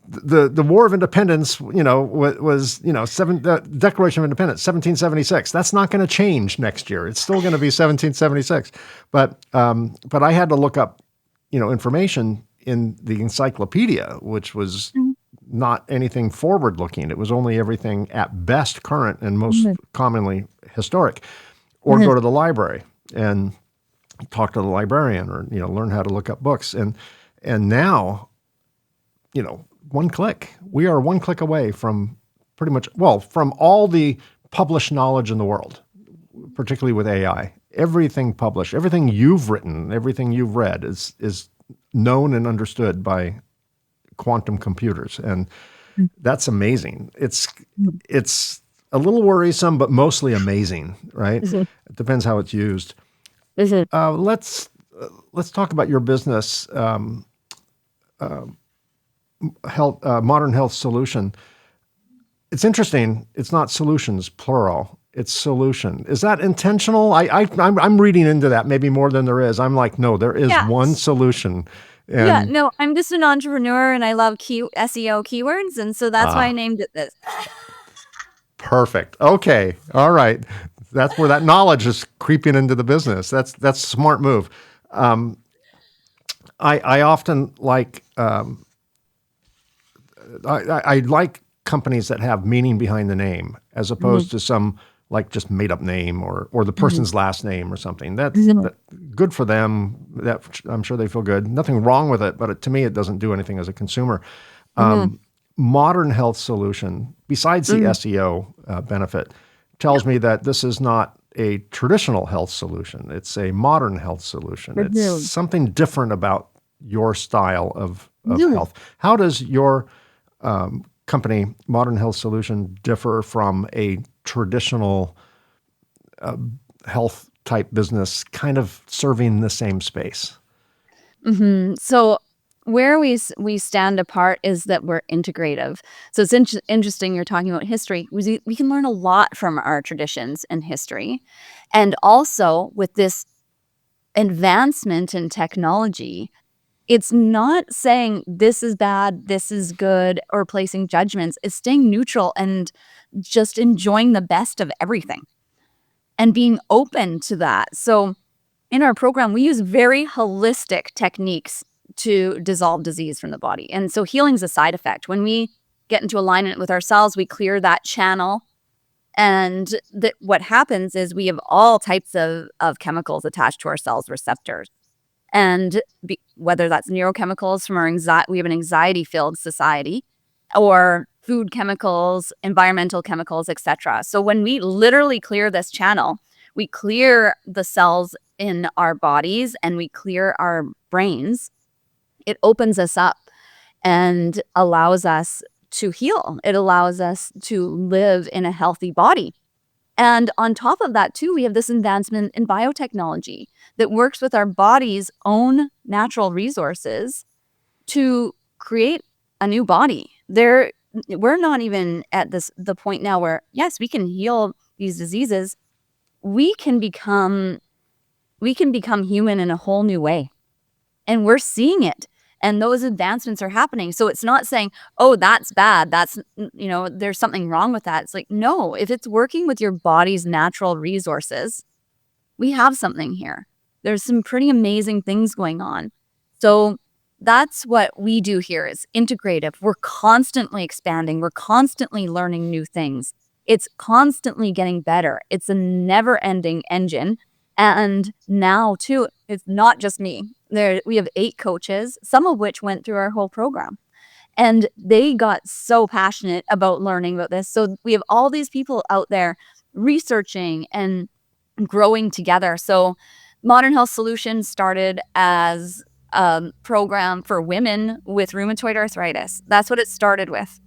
the War of Independence, was, the Declaration of Independence, 1776. That's not going to change next year. It's still going to be 1776. But I had to look up, information in the encyclopedia, which was not anything forward-looking. It was only everything at best current and most commonly historic. Or go to the library and talk to the librarian, or learn how to look up books. And now, one click. We are one click away from pretty much, from all the published knowledge in the world, particularly with AI. Everything published, everything you've written, everything you've read is known and understood by quantum computers, and that's amazing. It's a little worrisome, but mostly amazing, right? It depends how it's used. Let's talk about your business, Modern Health Solution. It's interesting. It's not solutions, plural. It's solution. Is that intentional? I'm reading into that maybe more than there is. I'm like, no, there is one solution. And
no, I'm just an entrepreneur, and I love SEO keywords, and so that's why I named it this.
Perfect. Okay. All right. That's where that knowledge is creeping into the business. That's a smart move. I often like I like companies that have meaning behind the name, as opposed to some like just made up name or the person's last name or something. That's good for them. That I'm sure they feel good. Nothing wrong with it, but to me, it doesn't do anything as a consumer. Modern Health Solution, besides the SEO benefit, tells me that this is not a traditional health solution. It's a modern health solution. It's something different about your style of health. How does your company, Modern Health Solution, differ from a traditional health type business kind of serving the same space?
So where we stand apart is that we're integrative. So it's interesting you're talking about history. We can learn a lot from our traditions and history. And also with this advancement in technology, it's not saying this is bad, this is good, or placing judgments. It's staying neutral and just enjoying the best of everything and being open to that. So in our program, we use very holistic techniques to dissolve disease from the body. And so healing is a side effect. When we get into alignment with ourselves, we clear that channel. And what happens is we have all types of chemicals attached to our cells receptors. And whether that's neurochemicals from our anxiety, we have an anxiety-filled society, or food chemicals, environmental chemicals, etc. So when we literally clear this channel, we clear the cells in our bodies and we clear our brains, it opens us up and allows us to heal. It allows us to live in a healthy body. And on top of that, too, we have this advancement in biotechnology that works with our body's own natural resources to create a new body. We're not even at the point now where, yes, we can heal these diseases. We can become human in a whole new way. And we're seeing it. And those advancements are happening. So it's not saying, oh, that's bad. That's, there's something wrong with that. It's like, no, if it's working with your body's natural resources, we have something here. There's some pretty amazing things going on. So that's what we do here is integrative. We're constantly expanding. We're constantly learning new things. It's constantly getting better. It's a never-ending engine. And now, too, it's not just me. We have 8 coaches, some of which went through our whole program. And they got so passionate about learning about this. So we have all these people out there researching and growing together. So Modern Health Solutions started as a program for women with rheumatoid arthritis. That's what it started with.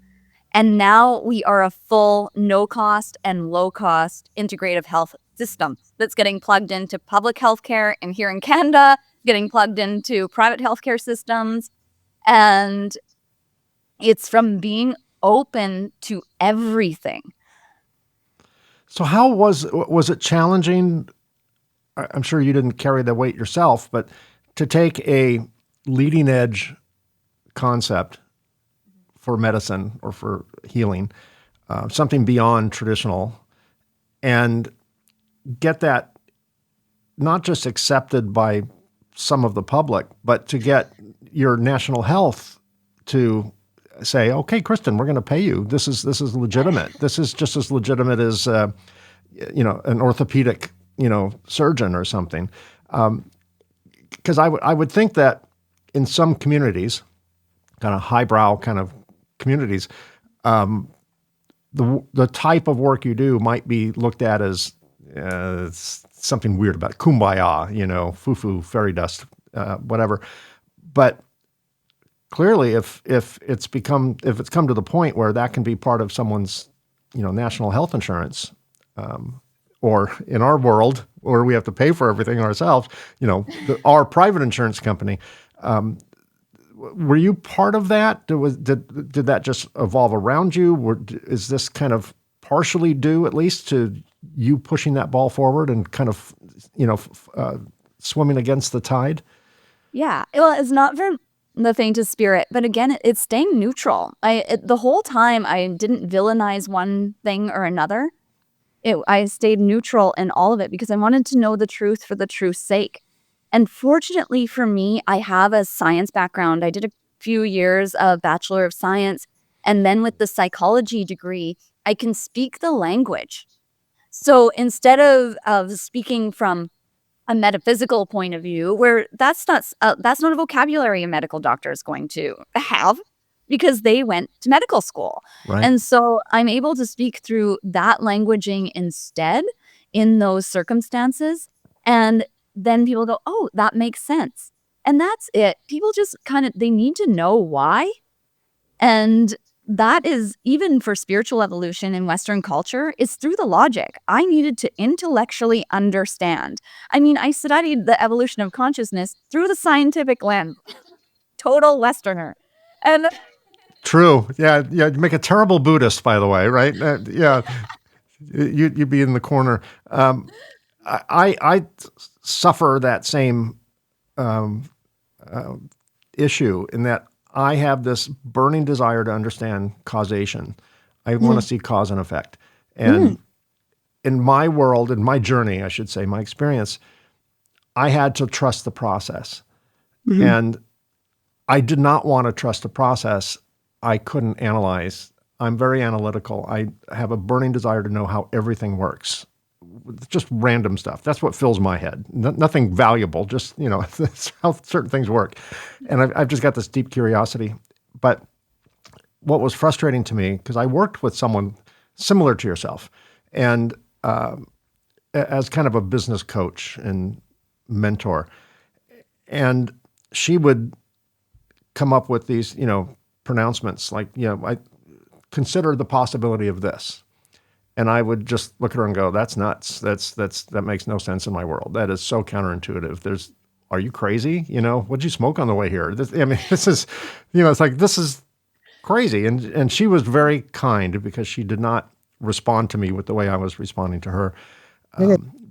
And now we are a full no-cost and low-cost integrative health system that's getting plugged into public healthcare, and here in Canada, getting plugged into private healthcare systems. And it's from being open to everything.
So how was it challenging? I'm sure you didn't carry the weight yourself, but to take a leading edge concept for medicine or for healing, something beyond traditional, and get that not just accepted by some of the public, but to get your national health to say, okay, Kristen, we're going to pay you. This is legitimate. This is just as legitimate as an orthopedic surgeon or something. Because I would think that in some communities, kind of highbrow kind of communities, the type of work you do might be looked at as something weird about kumbaya, foo-foo, fairy dust, whatever. But clearly, if it's come to the point where that can be part of someone's national health insurance, or in our world where we have to pay for everything ourselves, our private insurance company. Were you part of that? Did that just evolve around you? Is this kind of partially due, at least, to you pushing that ball forward and kind of, swimming against the tide?
Yeah. Well, it's not for the faint of spirit, but again, it's staying neutral. The whole time I didn't villainize one thing or another. I stayed neutral in all of it because I wanted to know the truth for the truth's sake. And fortunately for me, I have a science background. I did a few years of Bachelor of Science. And then with the psychology degree, I can speak the language. So instead of speaking from a metaphysical point of view, where that's not a vocabulary a medical doctor is going to have, because they went to medical school.
Right.
And so I'm able to speak through that languaging instead in those circumstances. And then people go, oh, that makes sense. And that's it. People just they need to know why. And that is, even for spiritual evolution in Western culture, is through the logic. I needed to intellectually understand. I mean, I studied the evolution of consciousness through the scientific lens. total Westerner. And
True. Yeah. Yeah. You make a terrible Buddhist, by the way, right? Yeah. You'd be in the corner. I suffer that same issue in that I have this burning desire to understand causation. I want to see cause and effect. And in my world, in my journey, I should say, my experience, I had to trust the process. And I did not want to trust the process. I couldn't analyze. I'm very analytical. I have a burning desire to know how everything works. Just random stuff. That's what fills my head. Nothing valuable, just, that's how certain things work. And I've just got this deep curiosity. But what was frustrating to me, because I worked with someone similar to yourself, and as kind of a business coach and mentor, and she would come up with these, pronouncements like, I consider the possibility of this. And I would just look at her and go, that's nuts. That makes no sense in my world. That is so counterintuitive. Are you crazy? What'd you smoke on the way here? This is, it's like, this is crazy. And she was very kind because she did not respond to me with the way I was responding to her.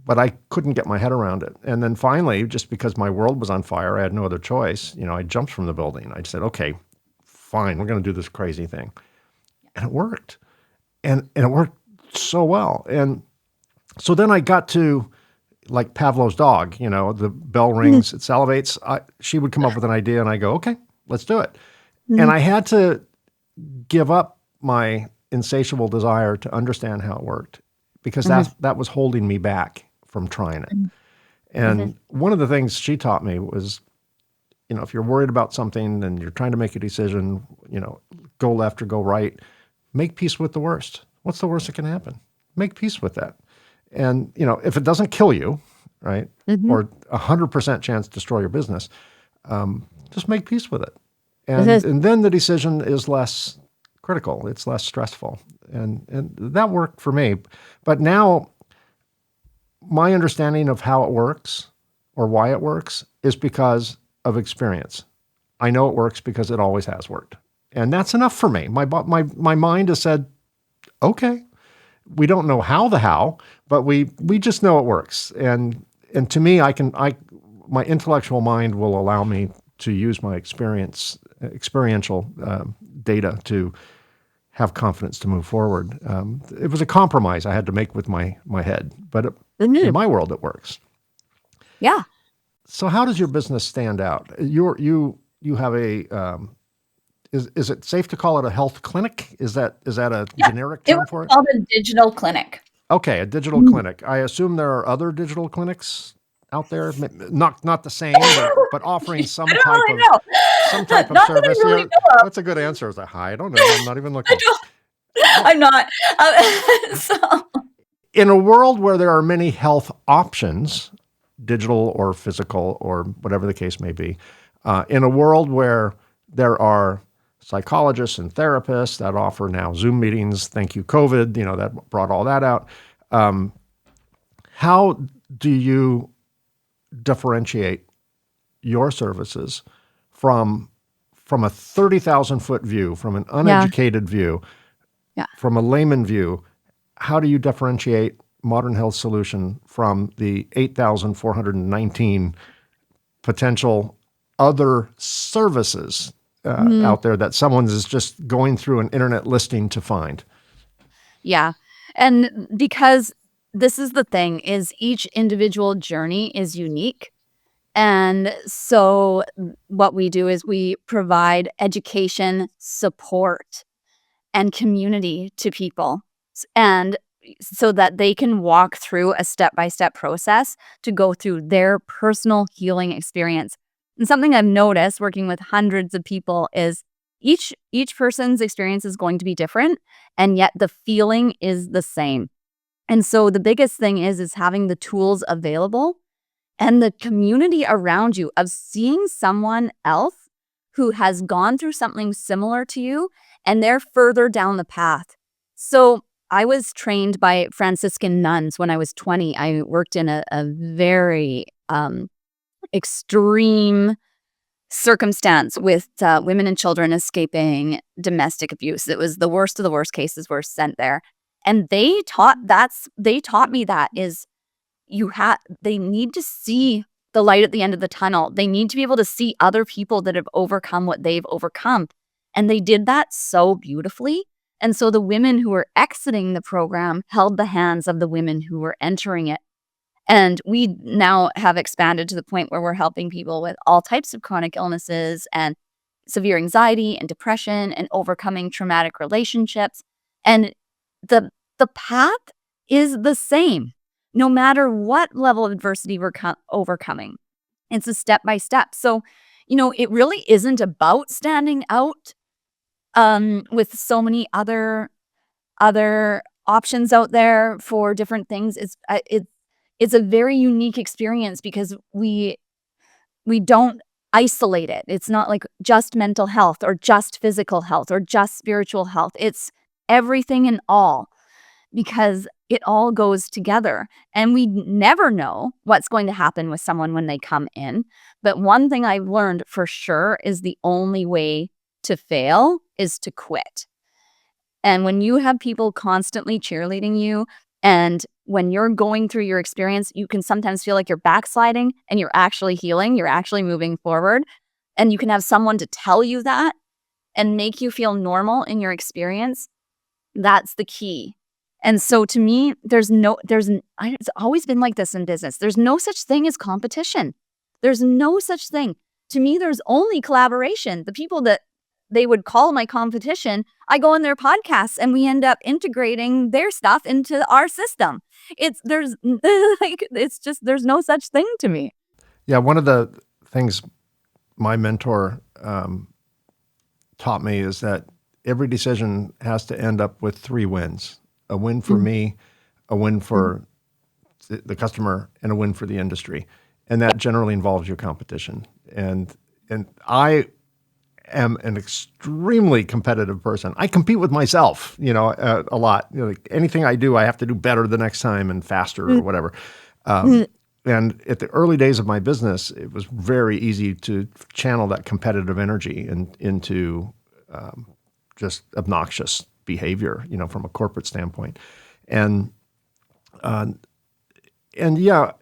But I couldn't get my head around it. And then finally, just because my world was on fire, I had no other choice. I jumped from the building. I said, okay, fine, we're going to do this crazy thing. And it worked. And it worked so well. And so then I got to like Pavlov's dog, the bell rings, it salivates. She would come up with an idea and I go, okay, let's do it. And I had to give up my insatiable desire to understand how it worked because that was holding me back from trying it. And one of the things she taught me was, if you're worried about something and you're trying to make a decision, go left or go right, make peace with the worst. What's the worst that can happen? Make peace with that. And, if it doesn't kill you, right, or 100% chance to destroy your business, just make peace with it. And then the decision is less critical. It's less stressful. And that worked for me. But now my understanding of how it works or why it works is because of experience. I know it works because it always has worked. And that's enough for me. My mind has said, okay, we don't know how, but we just know it works. And to me, my intellectual mind will allow me to use my experiential data to have confidence to move forward. It was a compromise I had to make with my head, but in my world, it works.
Yeah.
So how does your business stand out? You have a, is it safe to call it a health clinic? Is that a generic term for it?
It's called a digital clinic.
Okay, a digital clinic. I assume there are other digital clinics out there, not the same, but offering some type of
Not
service.
that I really know of.
That's a good answer. It's like, hi, I don't know. I'm not even looking.
I'm not. So
In a world where there are many health options, digital or physical or whatever the case may be, in a world where there are psychologists and therapists that offer now Zoom meetings, thank you, COVID, that brought all that out. How do you differentiate your services from a 30,000 foot view, from an uneducated view, from a layman view? How do you differentiate Modern Health Solution from the 8,419 potential other services out there that someone is just going through an internet listing to find?
Yeah. And because this is the thing, is each individual journey is unique. And so what we do is we provide education, support, and community to people. And so that they can walk through a step-by-step process to go through their personal healing experience. And something I've noticed working with hundreds of people is each person's experience is going to be different, and yet the feeling is the same. And so the biggest thing is having the tools available and the community around you of seeing someone else who has gone through something similar to you and they're further down the path. So I was trained by Franciscan nuns when I was 20. I worked in a very extreme circumstance with women and children escaping domestic abuse. It was the worst of the worst cases were sent there. And they taught me that is they need to see the light at the end of the tunnel. They need to be able to see other people that have overcome what they've overcome. And they did that so beautifully. And so the women who were exiting the program held the hands of the women who were entering it. And we now have expanded to the point where we're helping people with all types of chronic illnesses and severe anxiety and depression and overcoming traumatic relationships. And the path is the same, no matter what level of adversity we're overcoming. It's a step by step. So, it really isn't about standing out with so many other options out there for different things. It's a very unique experience because we don't isolate it. It's not like just mental health or just physical health or just spiritual health. It's everything and all, because it all goes together. And we never know what's going to happen with someone when they come in. But one thing I've learned for sure is the only way to fail is to quit. And when you have people constantly cheerleading you, and when you're going through your experience, you can sometimes feel like you're backsliding and you're actually healing, you're actually moving forward. And you can have someone to tell you that and make you feel normal in your experience. That's the key. And so to me, it's always been like this in business. There's no such thing as competition. There's no such thing. To me, there's only collaboration. The people that they would call my competition, I go on their podcasts and we end up integrating their stuff into our system. There's no such thing to me.
Yeah, one of the things my mentor taught me is that every decision has to end up with 3 wins. A win for me, a win for the customer, and a win for the industry. And that generally involves your competition. And I am an extremely competitive person. I compete with myself, a lot. Like anything I do, I have to do better the next time and faster or whatever. And at the early days of my business, it was very easy to channel that competitive energy into just obnoxious behavior, from a corporate standpoint. And yeah,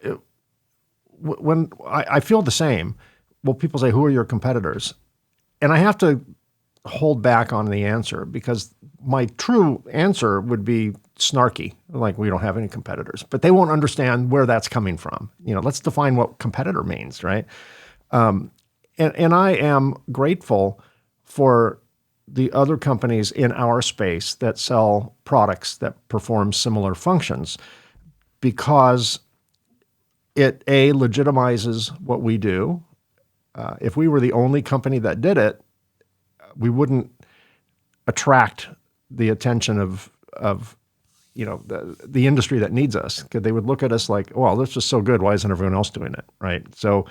when I feel the same. Well, people say, who are your competitors? And I have to hold back on the answer because my true answer would be snarky, like we don't have any competitors, but they won't understand where that's coming from. Let's define what competitor means, right? And I am grateful for the other companies in our space that sell products that perform similar functions because it, A, legitimizes what we do. If we were the only company that did it, we wouldn't attract the attention of the industry that needs us, because they would look at us like, well, this is so good. Why isn't everyone else doing it, right? So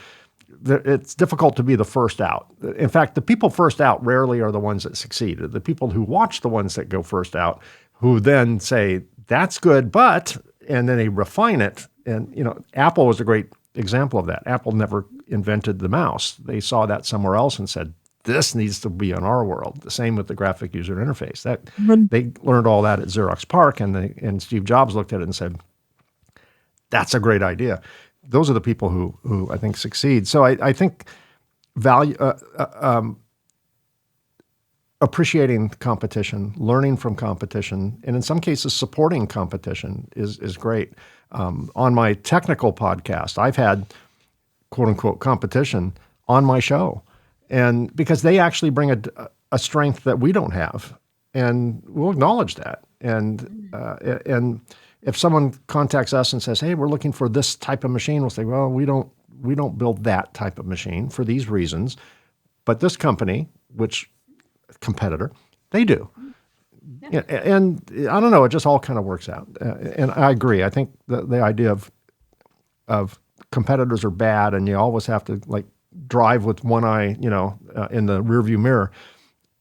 it's difficult to be the first out. In fact, the people first out rarely are the ones that succeed. The people who watch the ones that go first out, who then say, that's good, but, and then they refine it. And, Apple was a great example of that. Apple never invented the mouse. They saw that somewhere else and said, this needs to be in our world. The same with the graphic user interface. They learned all that at Xerox PARC, and Steve Jobs looked at it and said, that's a great idea. Those are the people who I think succeed. So I think appreciating competition, learning from competition, and in some cases supporting competition is great. On my technical podcast, I've had quote unquote competition on my show, and because they actually bring a strength that we don't have, and we'll acknowledge that. And if someone contacts us and says, hey, we're looking for this type of machine, we'll say, well, we don't build that type of machine for these reasons, but this company, which competitor, they do. Yeah. And I don't know, it just all kind of works out. And I agree. I think the idea of competitors are bad and you always have to like drive with one eye, in the rearview mirror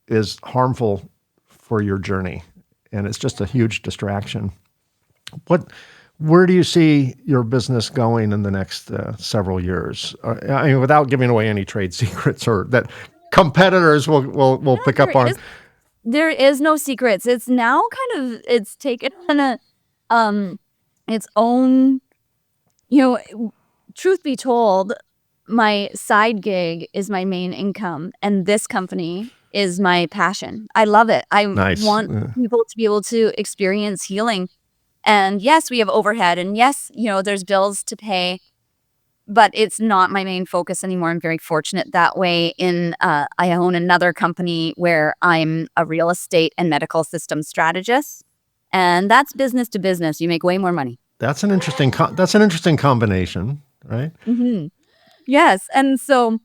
is harmful for your journey. And it's just a huge distraction. Where do you see your business going in the next several years? I mean, without giving away any trade secrets or that competitors will pick up on.
There is no secrets. It's now it's taken on its own, truth be told, my side gig is my main income, and this company is my passion. I love it. I want people to be able to experience healing. And yes, we have overhead, and yes, there's bills to pay, but it's not my main focus anymore. I'm very fortunate that way. I own another company where I'm a real estate and medical systems strategist, and that's business to business. You make way more money.
That's an interesting combination, right?
Mm-hmm. Yes, and so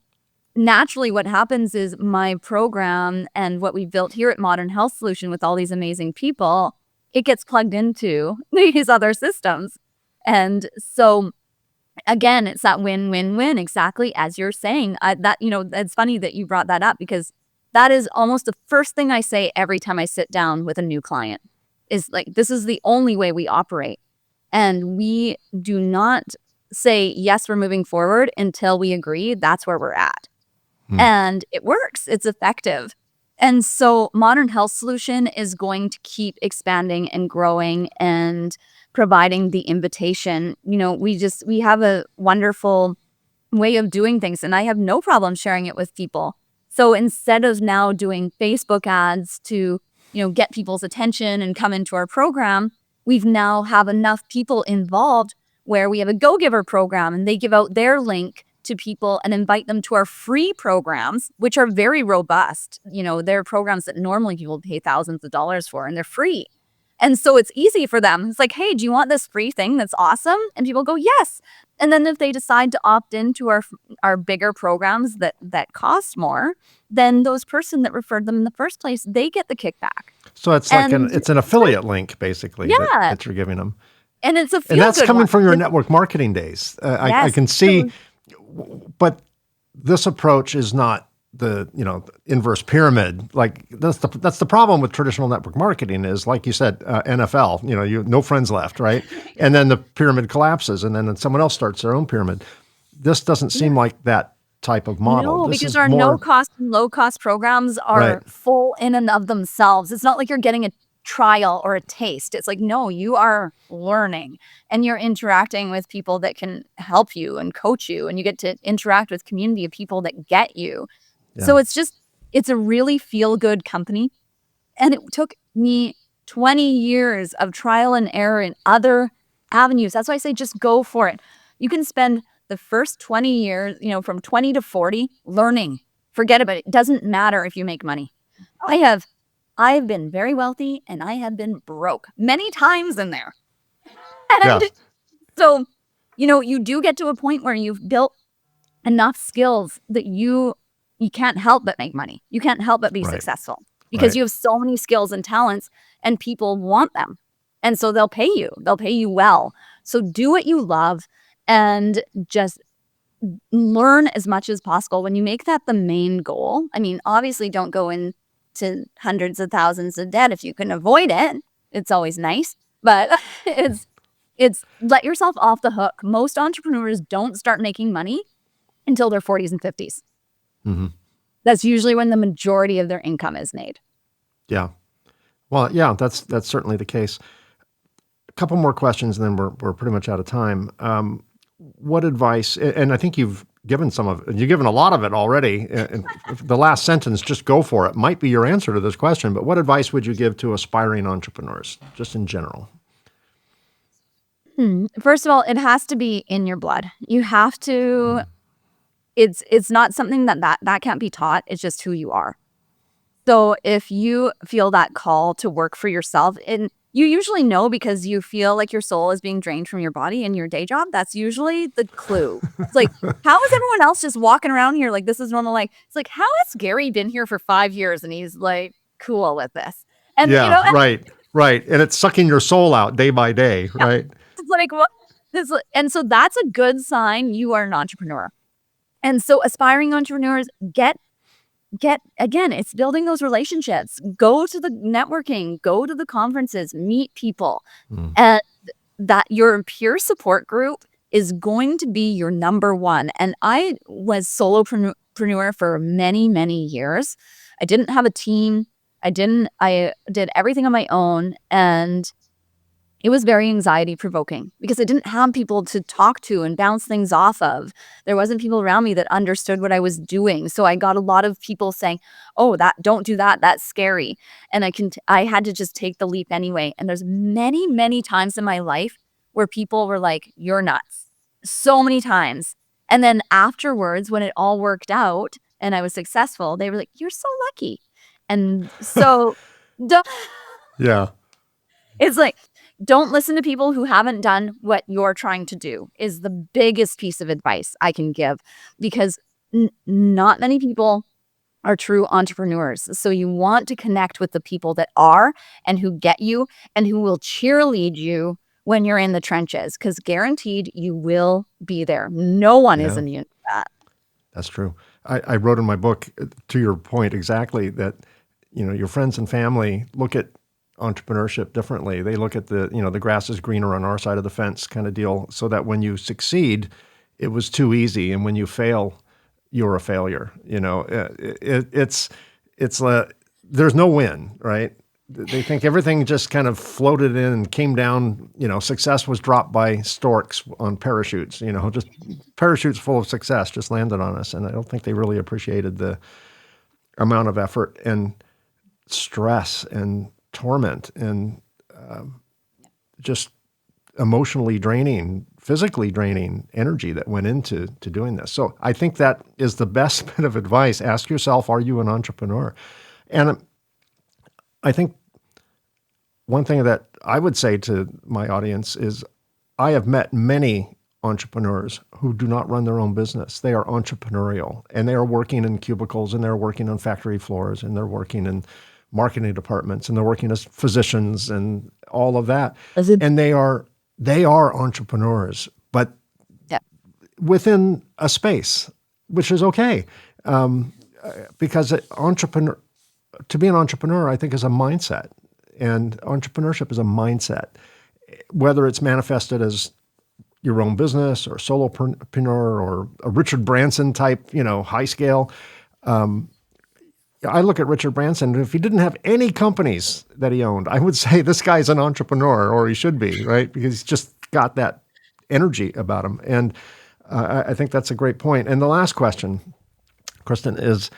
naturally, what happens is my program and what we built here at Modern Health Solution with all these amazing people, it gets plugged into these other systems, and so. Again, it's that win-win-win, exactly as you're saying. It's funny that you brought that up because that is almost the first thing I say every time I sit down with a new client is like, this is the only way we operate. And we do not say, yes, we're moving forward until we agree that's where we're at. And it works. It's effective. And so Modern Health Solution is going to keep expanding and growing and providing the invitation. We have a wonderful way of doing things, and I have no problem sharing it with people. So instead of now doing Facebook ads to, get people's attention and come into our program, we've now have enough people involved where we have a Go-Giver program, and they give out their link to people and invite them to our free programs, which are very robust. They're programs that normally people pay thousands of dollars for, and they're free. And so it's easy for them. It's like, hey, do you want this free thing that's awesome? And people go, yes. And then if they decide to opt into our bigger programs that cost more, then those person that referred them in the first place, they get the kickback.
So it's it's an affiliate link, basically, that you're giving them.
And it's a feel-good
And that's coming
one.
from your network marketing days.
Yes.
I can see, but this approach is not the inverse pyramid. Like that's the problem with traditional network marketing is, like you said, NFL. You no friends left, right? And then the pyramid collapses, and then someone else starts their own pyramid. This doesn't seem like that type of model.
No,
This
because
is
our
more,
no-cost and low-cost programs are full in and of themselves. It's not like you're getting a trial or a taste. It's like, no, you are learning and you're interacting with people that can help you and coach you, and you get to interact with community of people that get you. Yeah. So it's a really feel-good company. And it took me 20 years of trial and error in other avenues. That's why I say just go for it. You can spend the first 20 years, from 20 to 40, learning. Forget about it. It doesn't matter if you make money. I've been very wealthy and I have been broke many times in there. And so, you do get to a point where you've built enough skills that you can't help but make money. You can't help but be successful because you have so many skills and talents and people want them. And so they'll pay you. They'll pay you well. So do what you love and just learn as much as possible. When you make that the main goal, I mean, obviously don't go into hundreds of thousands of debt if you can avoid it. It's always nice, but it's let yourself off the hook. Most entrepreneurs don't start making money until their 40s and 50s. Mm-hmm. That's usually when the majority of their income is made.
Yeah. Well, yeah, that's certainly the case. A couple more questions, and then we're pretty much out of time. What advice? And I think you've given a lot of it already. And the last sentence, just go for it, might be your answer to this question. But what advice would you give to aspiring entrepreneurs, just in general?
First of all, it has to be in your blood. You have to. It's not something that can't be taught. It's just who you are. So if you feel that call to work for yourself, and you usually know because you feel like your soul is being drained from your body in your day job, that's usually the clue. It's like, how is everyone else just walking around here like this is normal? Like, it's like, how has Gary been here for 5 years and he's like cool with this? And
right. And it's sucking your soul out day by day, right?
It's like, what? And so that's a good sign you are an entrepreneur. And so aspiring entrepreneurs get again, it's building those relationships. Go to the networking, go to the conferences, meet people. And that your peer support group is going to be your number one. And I was solopreneur for many, many years. I didn't have a team. I did everything on my own. And it was very anxiety provoking because I didn't have people to talk to and bounce things off of. There wasn't people around me that understood what I was doing. So I got a lot of people saying, "Oh, don't do that. That's scary." And I had to just take the leap anyway. And there's many, many times in my life where people were like, "You're nuts." So many times. And then afterwards, when it all worked out and I was successful, they were like, "You're so lucky." And so
Yeah.
it's like, don't listen to people who haven't done what you're trying to do is the biggest piece of advice I can give, because not many people are true entrepreneurs. So you want to connect with the people that are and who get you and who will cheerlead you when you're in the trenches, because guaranteed you will be there. No one is immune to that.
That's true. I wrote in my book, to your point exactly, that your friends and family look at entrepreneurship differently. They look at the grass is greener on our side of the fence kind of deal, so that when you succeed, it was too easy, and when you fail, you're a failure. It's there's no win, right? They think everything just kind of floated in and came down. Success was dropped by storks on parachutes. Just parachutes full of success just landed on us, and I don't think they really appreciated the amount of effort and stress and torment and just emotionally draining, physically draining energy that went into doing this. So I think that is the best bit of advice. Ask yourself, are you an entrepreneur? And I think one thing that I would say to my audience is I have met many entrepreneurs who do not run their own business. They are entrepreneurial, and they are working in cubicles, and they're working on factory floors, and they're working in marketing departments, and they're working as physicians and all of that. And they are entrepreneurs, but within a space, which is okay. Because to be an entrepreneur, I think, is a mindset. And entrepreneurship is a mindset, whether it's manifested as your own business or solopreneur or a Richard Branson type, high scale. I look at Richard Branson, and if he didn't have any companies that he owned, I would say this guy's an entrepreneur, or he should be, right? Because he's just got that energy about him. And I think that's a great point. And the last question, Kristen, is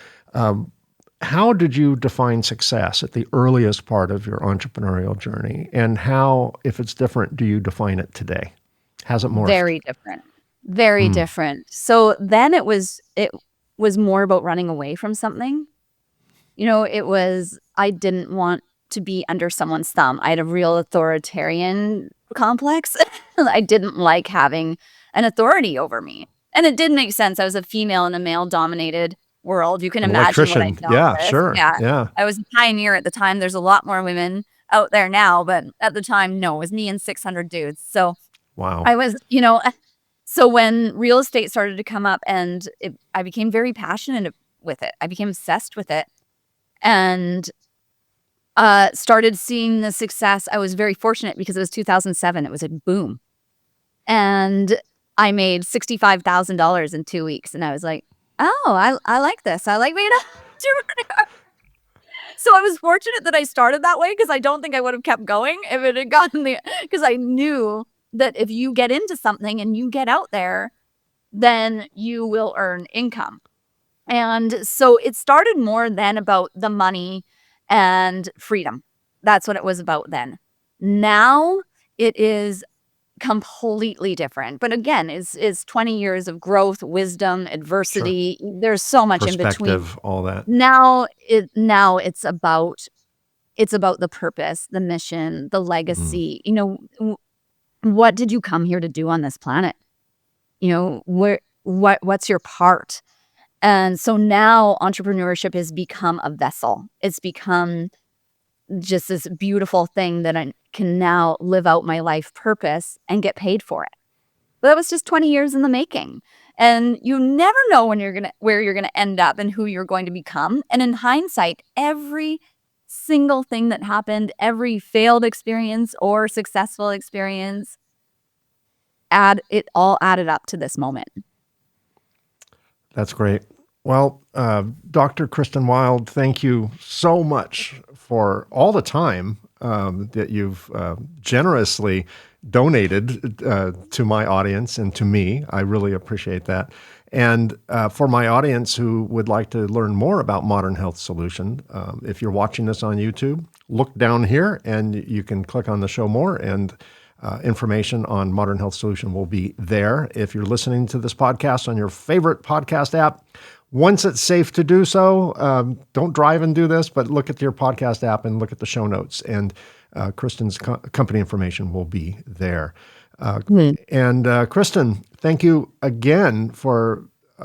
how did you define success at the earliest part of your entrepreneurial journey? And how, if it's different, do you define it today? Has it morphed?
Very different. Very different. So then it was more about running away from something. I didn't want to be under someone's thumb. I had a real authoritarian complex. I didn't like having an authority over me. And it did make sense. I was a female in a male-dominated world. You can imagine what I dealt
Yeah,
with.
sure. Yeah.
I was a pioneer at the time. There's a lot more women out there now, but at the time, no, it was me and 600 dudes. So
wow.
I was, so when real estate started to come up, and I became very passionate with it. I became obsessed with it, and started seeing the success. I was very fortunate because it was 2007. It was a boom. And I made $65,000 in 2 weeks. And I was like, oh, I like this. I like being an entrepreneur. So I was fortunate that I started that way, because I don't think I would have kept going if it had gotten there. Because I knew that if you get into something and you get out there, then you will earn income. And so it started more then about the money and freedom. That's what it was about then. Now it is completely different. But again, is 20 years of growth, wisdom, adversity. Sure. There's so much in between.
All that.
Now it's about the purpose, the mission, the legacy. What did you come here to do on this planet? What's your part? And so now entrepreneurship has become a vessel. It's become just this beautiful thing that I can now live out my life purpose and get paid for it. But that was just 20 years in the making. And you never know where you're gonna end up and who you're going to become. And in hindsight, every single thing that happened, every failed experience or successful experience, it all added up to this moment.
That's great. Well, Dr. Kristin Wild, thank you so much for all the time that you've generously donated to my audience and to me. I really appreciate that. And for my audience who would like to learn more about Modern Health Solution, if you're watching this on YouTube, look down here and you can click on the show more, and information on Modern Health Solution will be there. If you're listening to this podcast on your favorite podcast app, once it's safe to do so, don't drive and do this, but look at your podcast app and look at the show notes, and Kristen's company information will be there. And Kristen, thank you again for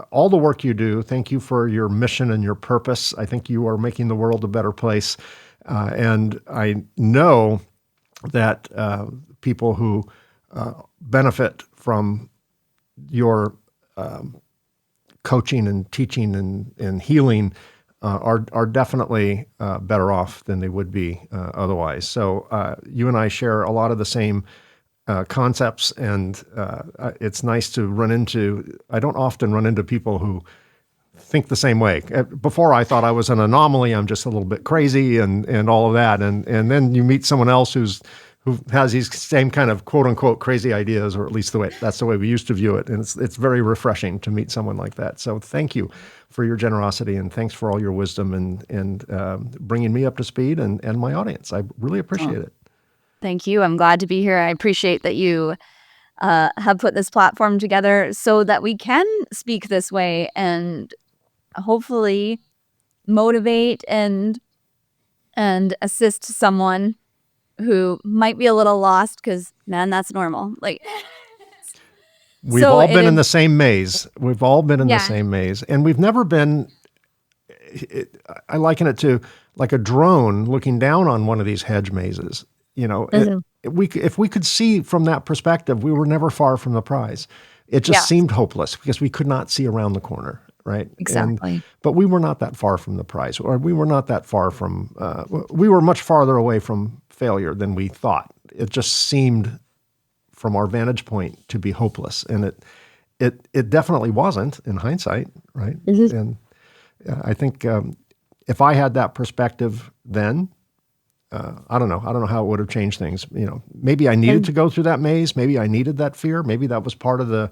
all the work you do. Thank you for your mission and your purpose. I think you are making the world a better place. And I know that people who benefit from your coaching and teaching and healing are definitely better off than they would be otherwise. So you and I share a lot of the same concepts, and it's nice to run into. I don't often run into people who think the same way. Before, I thought I was an anomaly. I'm just a little bit crazy and all of that. And then you meet someone else who has these same kind of quote unquote crazy ideas, or at least that's the way we used to view it. And it's very refreshing to meet someone like that. So thank you for your generosity, and thanks for all your wisdom and bringing me up to speed and my audience. I really appreciate it.
Thank you. I'm glad to be here. I appreciate that you have put this platform together so that we can speak this way and hopefully motivate and assist someone who might be a little lost, because, man, that's normal.
We've all been in the same maze. We've all been in the same maze. And we've never been, I liken it to like a drone looking down on one of these hedge mazes. You know, if we could see from that perspective, we were never far from the prize. It just seemed hopeless because we could not see around the corner, right?
Exactly.
But we were not that far from the prize, or we were not that far from, we were much farther away from failure than we thought. It just seemed, from our vantage point, to be hopeless. And it definitely wasn't in hindsight, right? Mm-hmm. And I think if I had that perspective then, I don't know how it would have changed things. You know, maybe I needed to go through that maze. Maybe I needed that fear. Maybe that was part of the,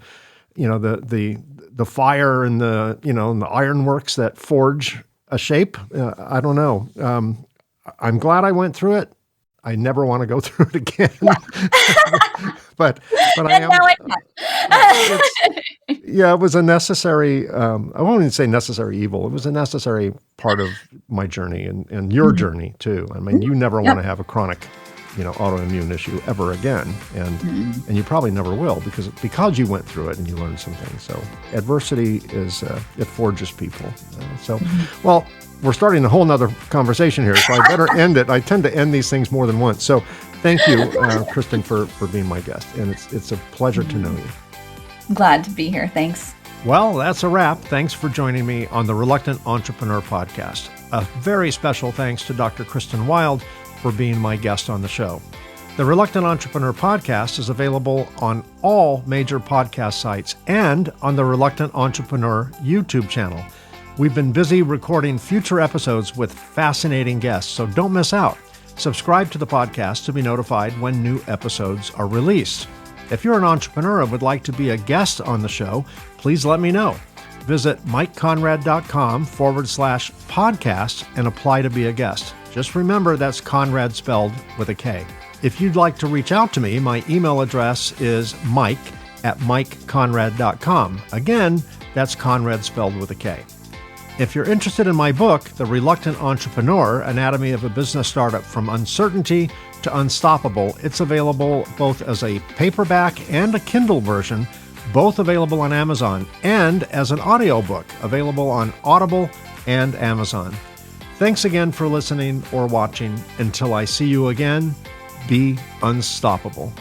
you know, the fire and the, you know, and the ironworks that forge a shape. I don't know. I'm glad I went through it. I never want to go through it again. but I am. It was a necessary. I won't even say necessary evil. It was a necessary part of my journey and your journey too. I mean, you never want to have a chronic, you know, autoimmune issue ever again, and you probably never will because you went through it and you learned some things. So adversity it forges people. Well. We're starting a whole nother conversation here, so I better end it. I tend to end these things more than once. So thank you, Kristen, for being my guest. And it's a pleasure to know you.
I'm glad to be here. Thanks.
Well, that's a wrap. Thanks for joining me on the Reluctant Entrepreneur podcast. A very special thanks to Dr. Kristin Wild for being my guest on the show. The Reluctant Entrepreneur podcast is available on all major podcast sites and on the Reluctant Entrepreneur YouTube channel. We've been busy recording future episodes with fascinating guests, so don't miss out. Subscribe to the podcast to be notified when new episodes are released. If you're an entrepreneur and would like to be a guest on the show, please let me know. Visit mikeconrad.com/podcast and apply to be a guest. Just remember that's Conrad spelled with a K. If you'd like to reach out to me, my email address is mike@mikeconrad.com. Again, that's Conrad spelled with a K. If you're interested in my book, The Reluctant Entrepreneur, Anatomy of a Business Startup from Uncertainty to Unstoppable, it's available both as a paperback and a Kindle version, both available on Amazon, and as an audiobook available on Audible and Amazon. Thanks again for listening or watching. Until I see you again, be unstoppable.